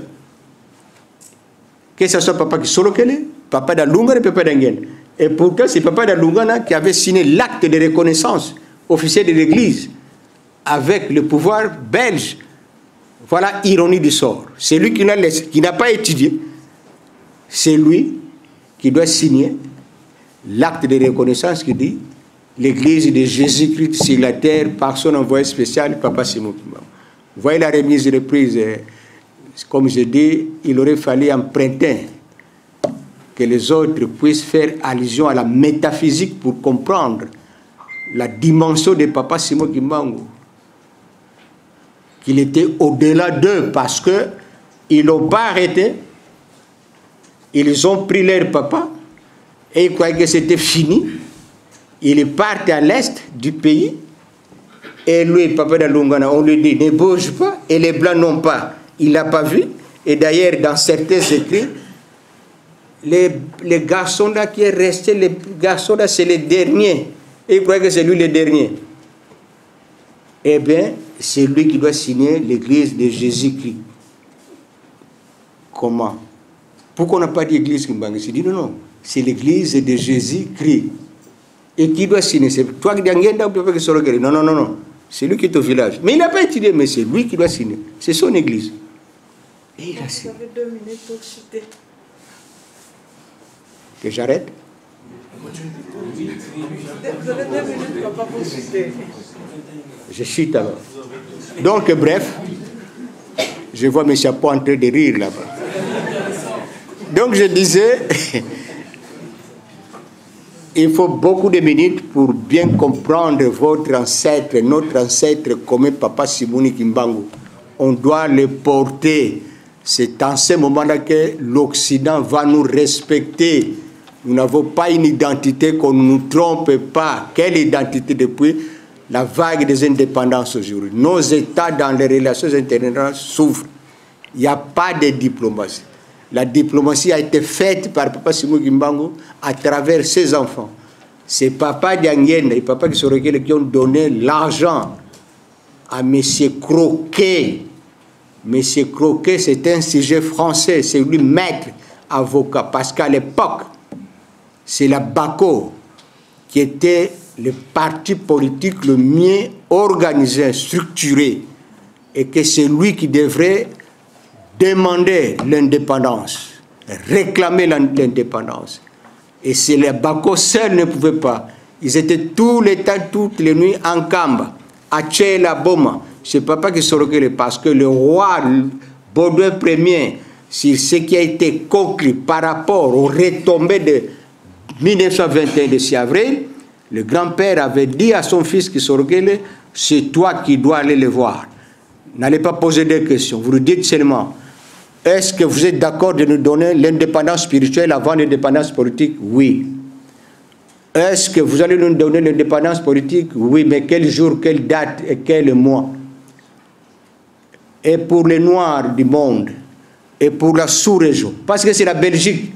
Que ce soit papa qui solo qu'elle est, papa d'Alungana et papa d'Angen. Et pourtant, c'est papa d'Alungana qui avait signé l'acte de reconnaissance officiel de l'église avec le pouvoir belge. Voilà, ironie du sort. C'est lui qui n'a pas étudié. C'est lui qui doit signer l'acte de reconnaissance qui dit l'église de Jésus-Christ sur la terre par son envoyé spécial, Papa Simon Kimbangu. Vous voyez la remise de reprise, comme je dis, il aurait fallu emprunter que les autres puissent faire allusion à la métaphysique pour comprendre la dimension de Papa Simon Kimbangu. Qu'il était au-delà d'eux parce qu'ils n'ont pas arrêté, ils ont pris leur papa et ils croyaient que c'était fini. Ils partent à l'est du pays et lui, papa d'Alungana, on lui dit ne bouge pas et les blancs n'ont pas. Il n'a pas vu. Et d'ailleurs, dans certains écrits, les garçons là qui est resté, les garçons là, c'est les derniers. Et ils croyaient que c'est lui le dernier. Eh bien, c'est lui qui doit signer l'église de Jésus-Christ. Comment? Pourquoi on n'a pas dit église Kimbangu? Il dit non, c'est l'église de Jésus-Christ. Et qui doit signer? C'est toi qui dis non. C'est lui qui est au village. Mais il n'a pas étudié, mais c'est lui qui doit signer. C'est son église. Et il a signé. Vous avez 2 minutes pour citer. Que j'arrête? Vous avez 2 minutes, papa, pour citer. Je cite alors. Donc, bref, je vois mes chapeaux en train de rire là-bas. Donc, je disais, il faut beaucoup de minutes pour bien comprendre votre ancêtre, notre ancêtre comme Papa Simoni Kimbangu. On doit le porter. C'est en ce moment-là que l'Occident va nous respecter. Nous n'avons pas une identité qu'on ne nous trompe pas. Quelle identité depuis la vague des indépendances aujourd'hui? Nos États dans les relations internationales souffrent. Il n'y a pas de diplomatie. La diplomatie a été faite par Papa Simon Kimbangu à travers ses enfants. C'est Papa Dianguen et Papa Kisorokele qui ont donné l'argent à M. Croquet. M. Croquet, c'est un sujet français, c'est lui maître avocat, parce qu'à l'époque, c'est la BACO qui était le parti politique le mieux organisé, structuré, et que c'est lui qui devrait demander l'indépendance, réclamer l'indépendance. Et c'est les BACO seuls ne pouvaient pas. Ils étaient tout le temps, toutes les nuits en Kamba, à Tchela Boma. C'est Papa qui Sorokele, parce que le roi Baudouin Ier, sur ce qui a été conclu par rapport aux retombées de 1921 de 6 avril, le grand-père avait dit à son fils qui Sorokele, c'est toi qui dois aller le voir. N'allez pas poser des questions, vous lui dites seulement, est-ce que vous êtes d'accord de nous donner l'indépendance spirituelle avant l'indépendance politique? Oui. Est-ce que vous allez nous donner l'indépendance politique? Oui, mais quel jour, quelle date et quel mois? Et pour les Noirs du monde, et pour la sous-région, parce que c'est la Belgique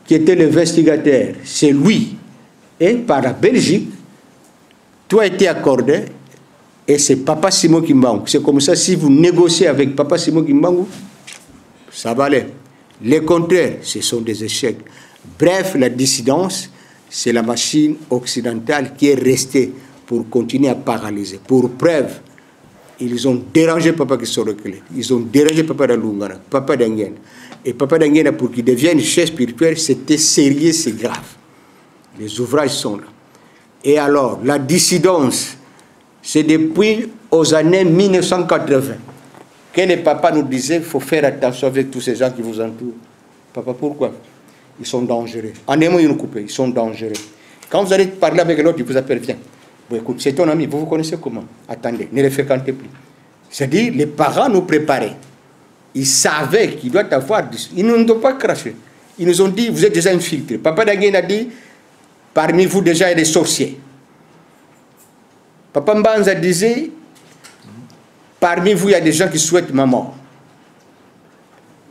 qui était l'investigateur, c'est lui. Et par la Belgique, tout a été accordé, et c'est Papa Simon Kimbangu. C'est comme ça, si vous négociez avec Papa Simon Kimbangu, ça va aller. Les contraires, ce sont des échecs. Bref, la dissidence, c'est la machine occidentale qui est restée pour continuer à paralyser. Pour preuve, ils ont dérangé Papa Kisorokele, ils ont dérangé Papa Dalungana, Papa Dianguen. Et Papa Dianguen, pour qu'il devienne chef spirituel, c'était sérieux, c'est grave. Les ouvrages sont là. Et alors, la dissidence, c'est depuis aux années 1980 que les papas nous disaient, il faut faire attention avec tous ces gens qui vous entourent. Papa, pourquoi? Ils sont dangereux. En aimant, ils nous coupent, ils sont dangereux. Quand vous allez parler avec l'autre, il vous appelle, viens. Bon, écoute, c'est ton ami, vous connaissez comment? Attendez, ne les fréquentez plus. C'est-à-dire, les parents nous préparaient. Ils savaient qu'il doit avoir... Ils ne nous ont pas craché. Ils nous ont dit, vous êtes déjà infiltrés. Papa Dianguen a dit, parmi vous déjà, il y a des sorciers. Papa Mbanza disait, parmi vous, il y a des gens qui souhaitent ma mort.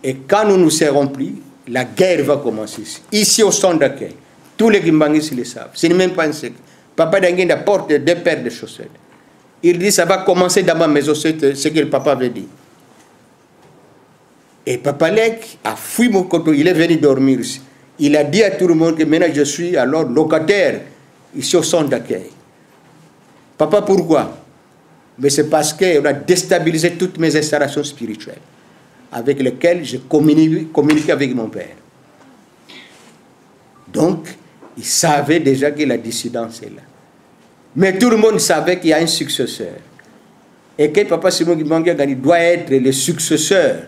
Et quand nous nous serons pris, la guerre va commencer ici. Ici, au centre d'accueil. Tous les Gimbangis le savent. Ce n'est même pas un secret. Papa Dianguen apporte 2 paires de chaussettes. Il dit, ça va commencer dans ma maison, c'est ce que le papa avait dit. Et Papa Lek a fui mon coteau, il est venu dormir ici. Il a dit à tout le monde que maintenant je suis alors locataire ici au centre d'accueil. Papa, pourquoi? Mais c'est parce qu'on a déstabilisé toutes mes installations spirituelles avec lesquelles je communiquais avec mon père. Donc, il savait déjà que la dissidence est là. Mais tout le monde savait qu'il y a un successeur. Et que Papa Simon Kimbangu doit être le successeur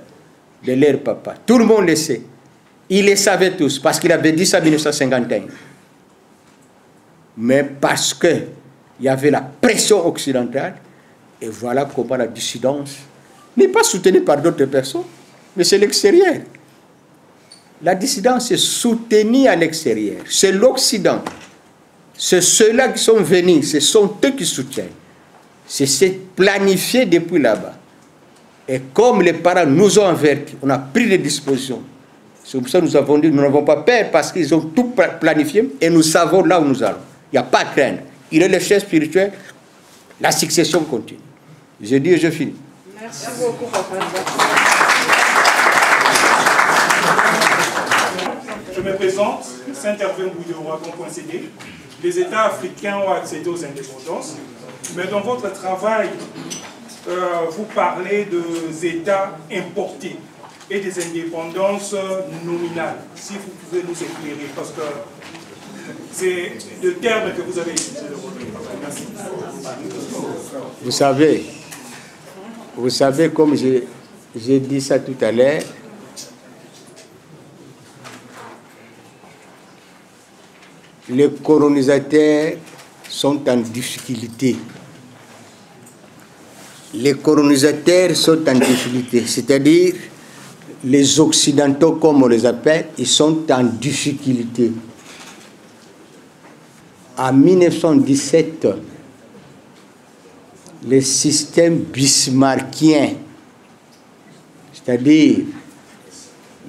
de leur papa. Tout le monde le sait. Ils le savaient tous, parce qu'il avait dit ça en 1951. Mais parce qu'il y avait la pression occidentale, et voilà comment la dissidence n'est pas soutenue par d'autres personnes, mais c'est l'extérieur. La dissidence est soutenue à l'extérieur. C'est l'Occident. C'est ceux-là qui sont venus, ce sont eux qui soutiennent. C'est planifié depuis là-bas. Et comme les parents nous ont avertis, on a pris des dispositions. C'est pour ça que nous avons dit, nous n'avons pas peur parce qu'ils ont tout planifié et nous savons là où nous allons. Il n'y a pas à craindre. Il est le chef spirituel, la succession continue. Je dis et je finis. Merci beaucoup, Papa. Je me présente, Saint-Hervé Bouillon-Wagon.cd. Les États africains ont accédé aux indépendances, mais dans votre travail, vous parlez des États importés et des indépendances nominales. Si vous pouvez nous éclairer, parce que c'est le terme que vous avez utilisé. Merci. Vous savez, comme j'ai dit ça tout à l'heure, les colonisateurs sont en difficulté. Les colonisateurs sont en difficulté, c'est-à-dire les Occidentaux, comme on les appelle, ils sont en difficulté. En 1917, le système bismarckien, c'est-à-dire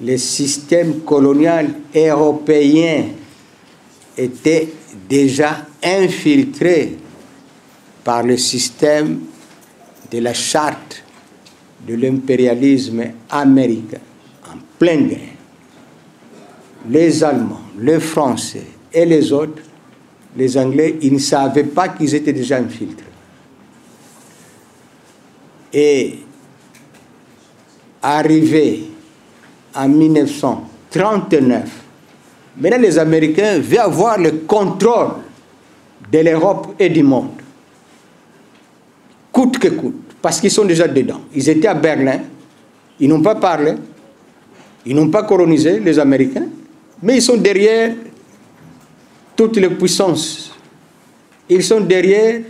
le système colonial européen était déjà infiltré par le système de la charte de l'impérialisme américain, en pleine guerre. Les Allemands, les Français et les autres, les Anglais, ils ne savaient pas qu'ils étaient déjà infiltrés. Et arrivé en 1939, maintenant les Américains veulent avoir le contrôle de l'Europe et du monde, coûte que coûte, parce qu'ils sont déjà dedans. Ils étaient à Berlin, ils n'ont pas parlé, ils n'ont pas colonisé, les Américains, mais ils sont derrière toutes les puissances. Ils sont derrière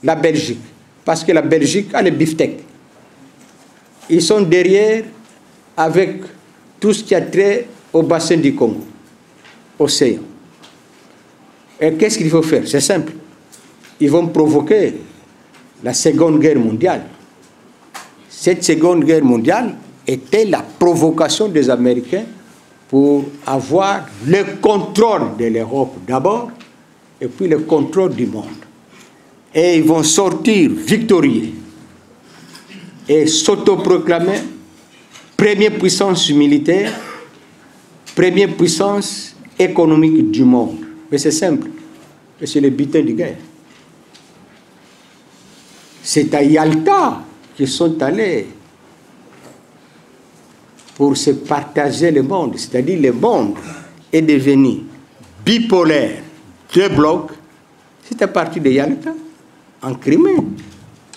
la Belgique, parce que la Belgique a les beefsteaks. Ils sont derrière avec tout ce qui a trait au bassin du Congo, océan. Et qu'est-ce qu'il faut faire? C'est simple. Ils vont provoquer la Seconde Guerre mondiale. Cette Seconde Guerre mondiale était la provocation des Américains pour avoir le contrôle de l'Europe d'abord, et puis le contrôle du monde. Et ils vont sortir victorieux et s'autoproclamer première puissance militaire, première puissance économique du monde. Mais c'est simple, c'est le butin de guerre. C'est à Yalta qu'ils sont allés pour se partager le monde. C'est-à-dire le monde est devenu bipolaire, deux blocs. C'est à partir de Yalta, en Crimée.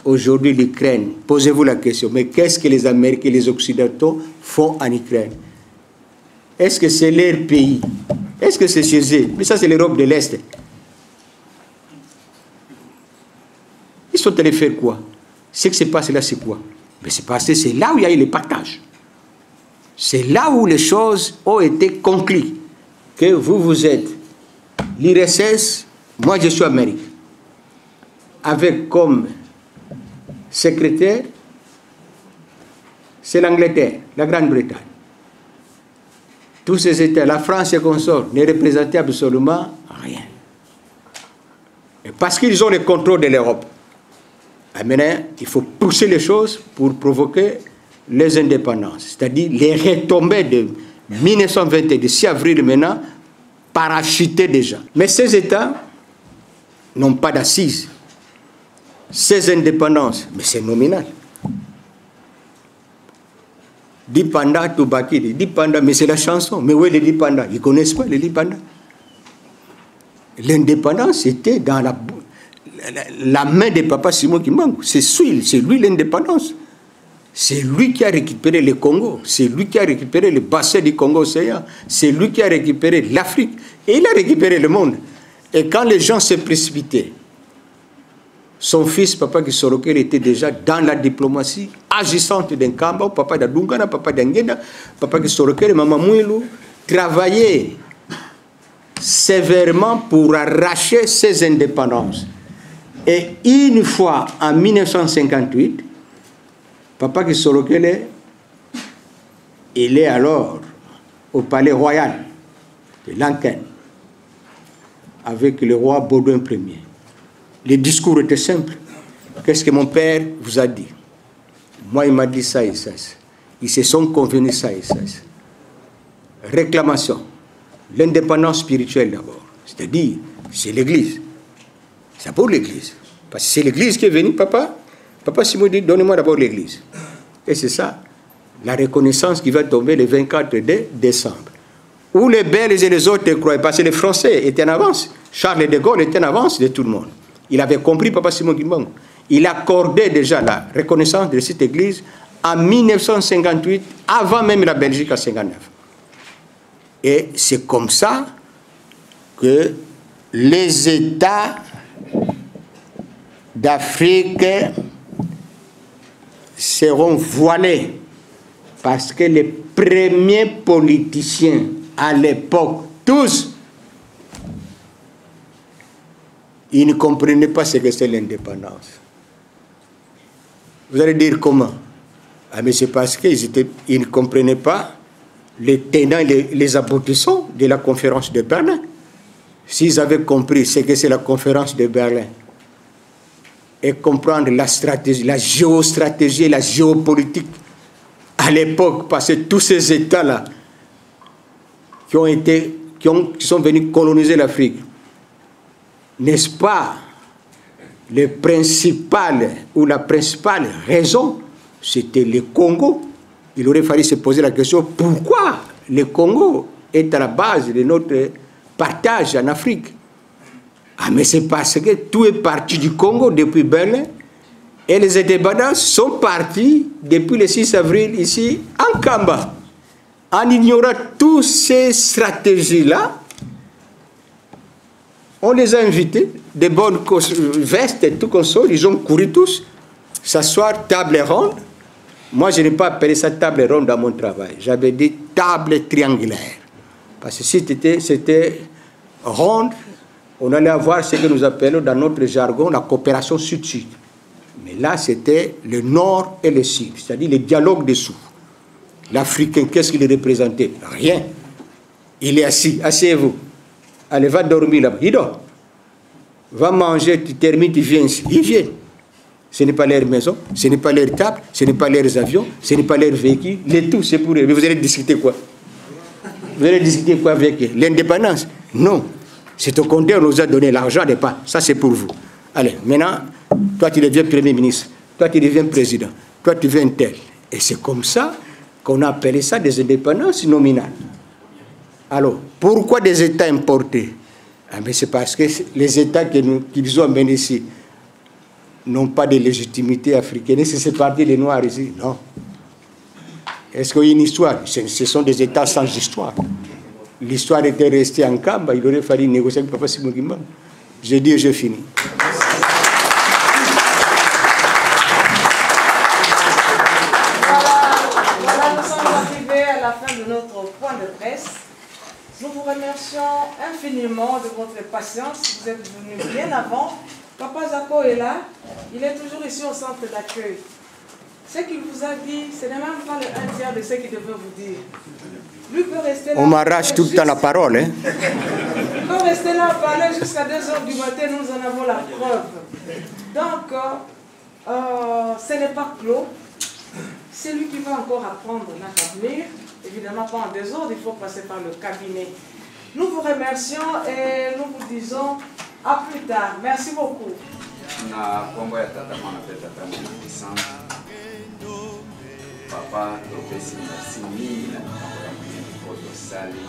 Aujourd'hui, l'Ukraine, posez-vous la question, mais qu'est-ce que les Américains et les Occidentaux font en Ukraine? Est-ce que c'est leur pays? Est-ce que c'est chez eux? Mais ça, c'est l'Europe de l'Est. Ils sont allés faire quoi? Ce qui s'est passé là, c'est quoi? Mais c'est passé, c'est là où il y a eu le partage. C'est là où les choses ont été conclues. Que vous êtes l'URSS, moi je suis Amérique. Avec comme secrétaire, c'est l'Angleterre, la Grande-Bretagne. Tous ces États, la France et consorts, ne représentaient absolument rien. Et parce qu'ils ont le contrôle de l'Europe, maintenant, il faut pousser les choses pour provoquer les indépendances. C'est-à-dire les retombées de 1921, de 6 avril maintenant, parachutées déjà. Mais ces États n'ont pas d'assises. Ces indépendances, mais c'est nominal. Dipanda, Toubaki, Dipanda, mais c'est la chanson. Mais où est le Dipanda? Ils ne connaissent pas le Dipanda. L'indépendance était dans la main de Papa Simon Kimbangu. C'est lui l'indépendance. C'est lui qui a récupéré le Congo. C'est lui qui a récupéré le bassin du Congo-Océan. C'est lui qui a récupéré l'Afrique. Et il a récupéré le monde. Et quand les gens se précipitaient, son fils, Papa Kisorokel, était déjà dans la diplomatie agissante d'un Kamba, Papa d'Adungana, Papa d'Angenda, Papa Kisorokel et Maman Mouilou travaillaient sévèrement pour arracher ces indépendances. Et une fois, en 1958, Papa Kisorokel, il est alors au palais royal de Lanken avec le roi Baudouin Ier. Le discours était simple. Qu'est-ce que mon père vous a dit? Moi, il m'a dit ça et ça. Ils se sont convenus ça et ça. Réclamation. L'indépendance spirituelle d'abord. C'est-à-dire, c'est l'Église. C'est pour l'Église. Parce que c'est l'Église qui est venue, papa. Papa Simon dit, donnez-moi d'abord l'Église. Et c'est ça, la reconnaissance qui va tomber le 24 décembre. Où les Belges et les autres croyaient, parce que les Français étaient en avance. Charles de Gaulle était en avance de tout le monde. Il avait compris, Papa Simon Kimbangu. Il accordait déjà la reconnaissance de cette église en 1958, avant même la Belgique en 1959. Et c'est comme ça que les États d'Afrique seront voilés, parce que les premiers politiciens à l'époque, tous, ils ne comprenaient pas ce que c'est l'indépendance. Vous allez dire comment? Ah, mais c'est parce qu'ils ne comprenaient pas les tenants et les aboutissants de la conférence de Berlin. s'ils avaient compris ce que c'est la conférence de Berlin, et comprendre la stratégie, la géostratégie, la géopolitique à l'époque, parce que tous ces États-là qui sont venus coloniser l'Afrique, n'est-ce pas, la principale raison, c'était le Congo. Il aurait fallu se poser la question, pourquoi le Congo est à la base de notre partage en Afrique? Ah, mais c'est parce que tout est parti du Congo depuis Berlin, et les indépendances sont partis depuis le 6 avril ici en Kamba. En ignorant toutes ces stratégies-là, on les a invités, des bonnes vestes et tout comme ça, ils ont couru tous, s'asseoir, table ronde. Moi, je n'ai pas appelé ça table ronde dans mon travail. J'avais dit table triangulaire. Parce que si c'était ronde, on allait avoir ce que nous appelons dans notre jargon la coopération sud-sud. Mais là, c'était le nord et le sud, c'est-à-dire le dialogue dessous. L'Africain, qu'est-ce qu'il représentait? Rien. Il est assis. Asseyez-vous. Allez, va dormir là-bas. Il dort. Va manger, tu termines, tu viens ici. Il vient. Ce n'est pas leur maison, ce n'est pas leur table, ce n'est pas leurs avions, ce n'est pas leur véhicule. Le tout, c'est pour eux. Mais vous allez discuter quoi? Vous allez discuter quoi avec eux? L'indépendance? Non. C'est au contraire, on nous a donné l'argent des pas. Ça, c'est pour vous. Allez, maintenant, toi, tu deviens Premier ministre. Toi, tu deviens président. Toi, tu deviens tel. Et c'est comme ça qu'on a appelé ça des indépendances nominales. Alors, pourquoi des États importés? Ah, mais c'est parce que les États qu'ils ont amenés ici n'ont pas de légitimité africaine. Et c'est parti des Noirs ici? Non. Est-ce qu'il y a une histoire? Ce sont des États sans histoire. L'histoire était restée en Kamba. Il aurait fallu négocier avec Papa Simon Kimbangu. J'ai dit et j'ai fini. Voilà, nous sommes arrivés à la fin de notre point de presse. Nous vous remercions infiniment de votre patience. Vous êtes venus bien avant. Papa Zako est là. Il est toujours ici au centre d'accueil. Ce qu'il vous a dit, ce n'est même pas le 1/3 de ce qu'il devait vous dire. Lui peut rester là. On m'arrache tout le temps la parole. Hein? Il peut rester là à parler jusqu'à 2 h du matin, nous en avons la preuve. Donc, ce n'est pas clos. C'est lui qui va encore apprendre à venir. Évidemment, pas en désordre, il faut passer par le cabinet. Nous vous remercions et nous vous disons à plus tard. Merci beaucoup. Papa, merci mingi na likambo sali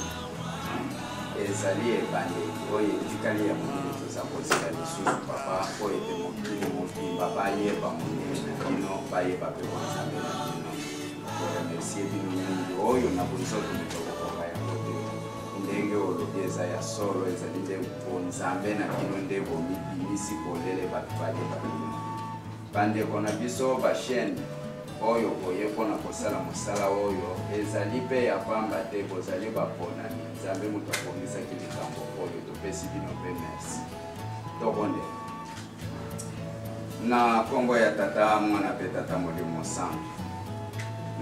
ezali ebande oyo etikali ya monene toza kozela lisusu papa oyo ete mokili mobimba bayeba monene na bino bayeba mpe bonzambe na bino toremercie bino mingi oyo na bonzoto mitokokoka yango te ndenge olobi eza ya solo ezali nde bonzambe na bino nde bomibimisi kolele bato bayeba bino bandeko na biso bachaine oyo boye mpona kosala mosala oyo ezali mpe ya pamba te bozali baponami nzambe moto akomisaki likambo oyo topesi bino mpe merci tokondela na nkombo ya tata mwana mpe tata molimo santu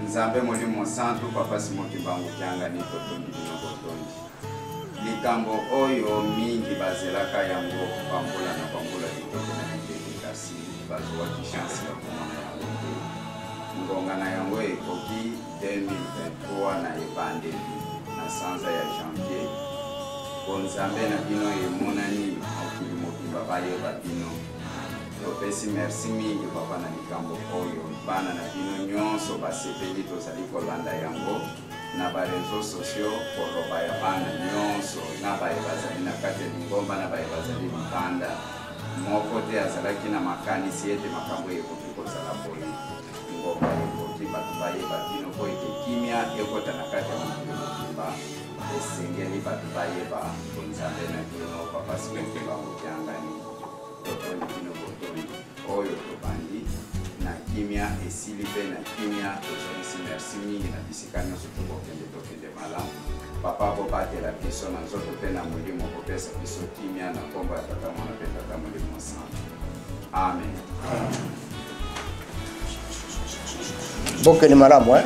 nzambe molimo santu papa Simon Kimbangu Kyangani totondi bino botondi likambo oyo mingi bazelaka yango pambola na pambola kitoko na biteki kasi bazwaki chance ya komona yango te ngonga na yango ekoki 2023 na ebandeli na sanza ya janvier bonzambe na bino emonani mokili mobimba bayeba bino topesi merci mingi papa na likambo oyo bana na bino nyonso basepeli tozali kolanda yango na bareseau sociaux koloba ya bana nyonso na baye bazali na kati ya lingomba na baye bazali libanda moko te azalaki na makanisi ete makambo ekoki kozala boye ngomba ekoki bato bayeba bino po ete kimia ekota na kati ya mokili mobimba esengeli bato bayeba bonzambe na bino papa Simon Kimbangu Kyangani totondi bino botondi oyo tobandi na kimia esili mpe na kimia tozongisi merci mingi na bisika nyonso tokokende malamu papa bobatela biso na nzoto mpe na molimo kopesa biso kimia na nkombo ya tata mwana mpe tata molimo santu amen. Boke ni malamu, eh?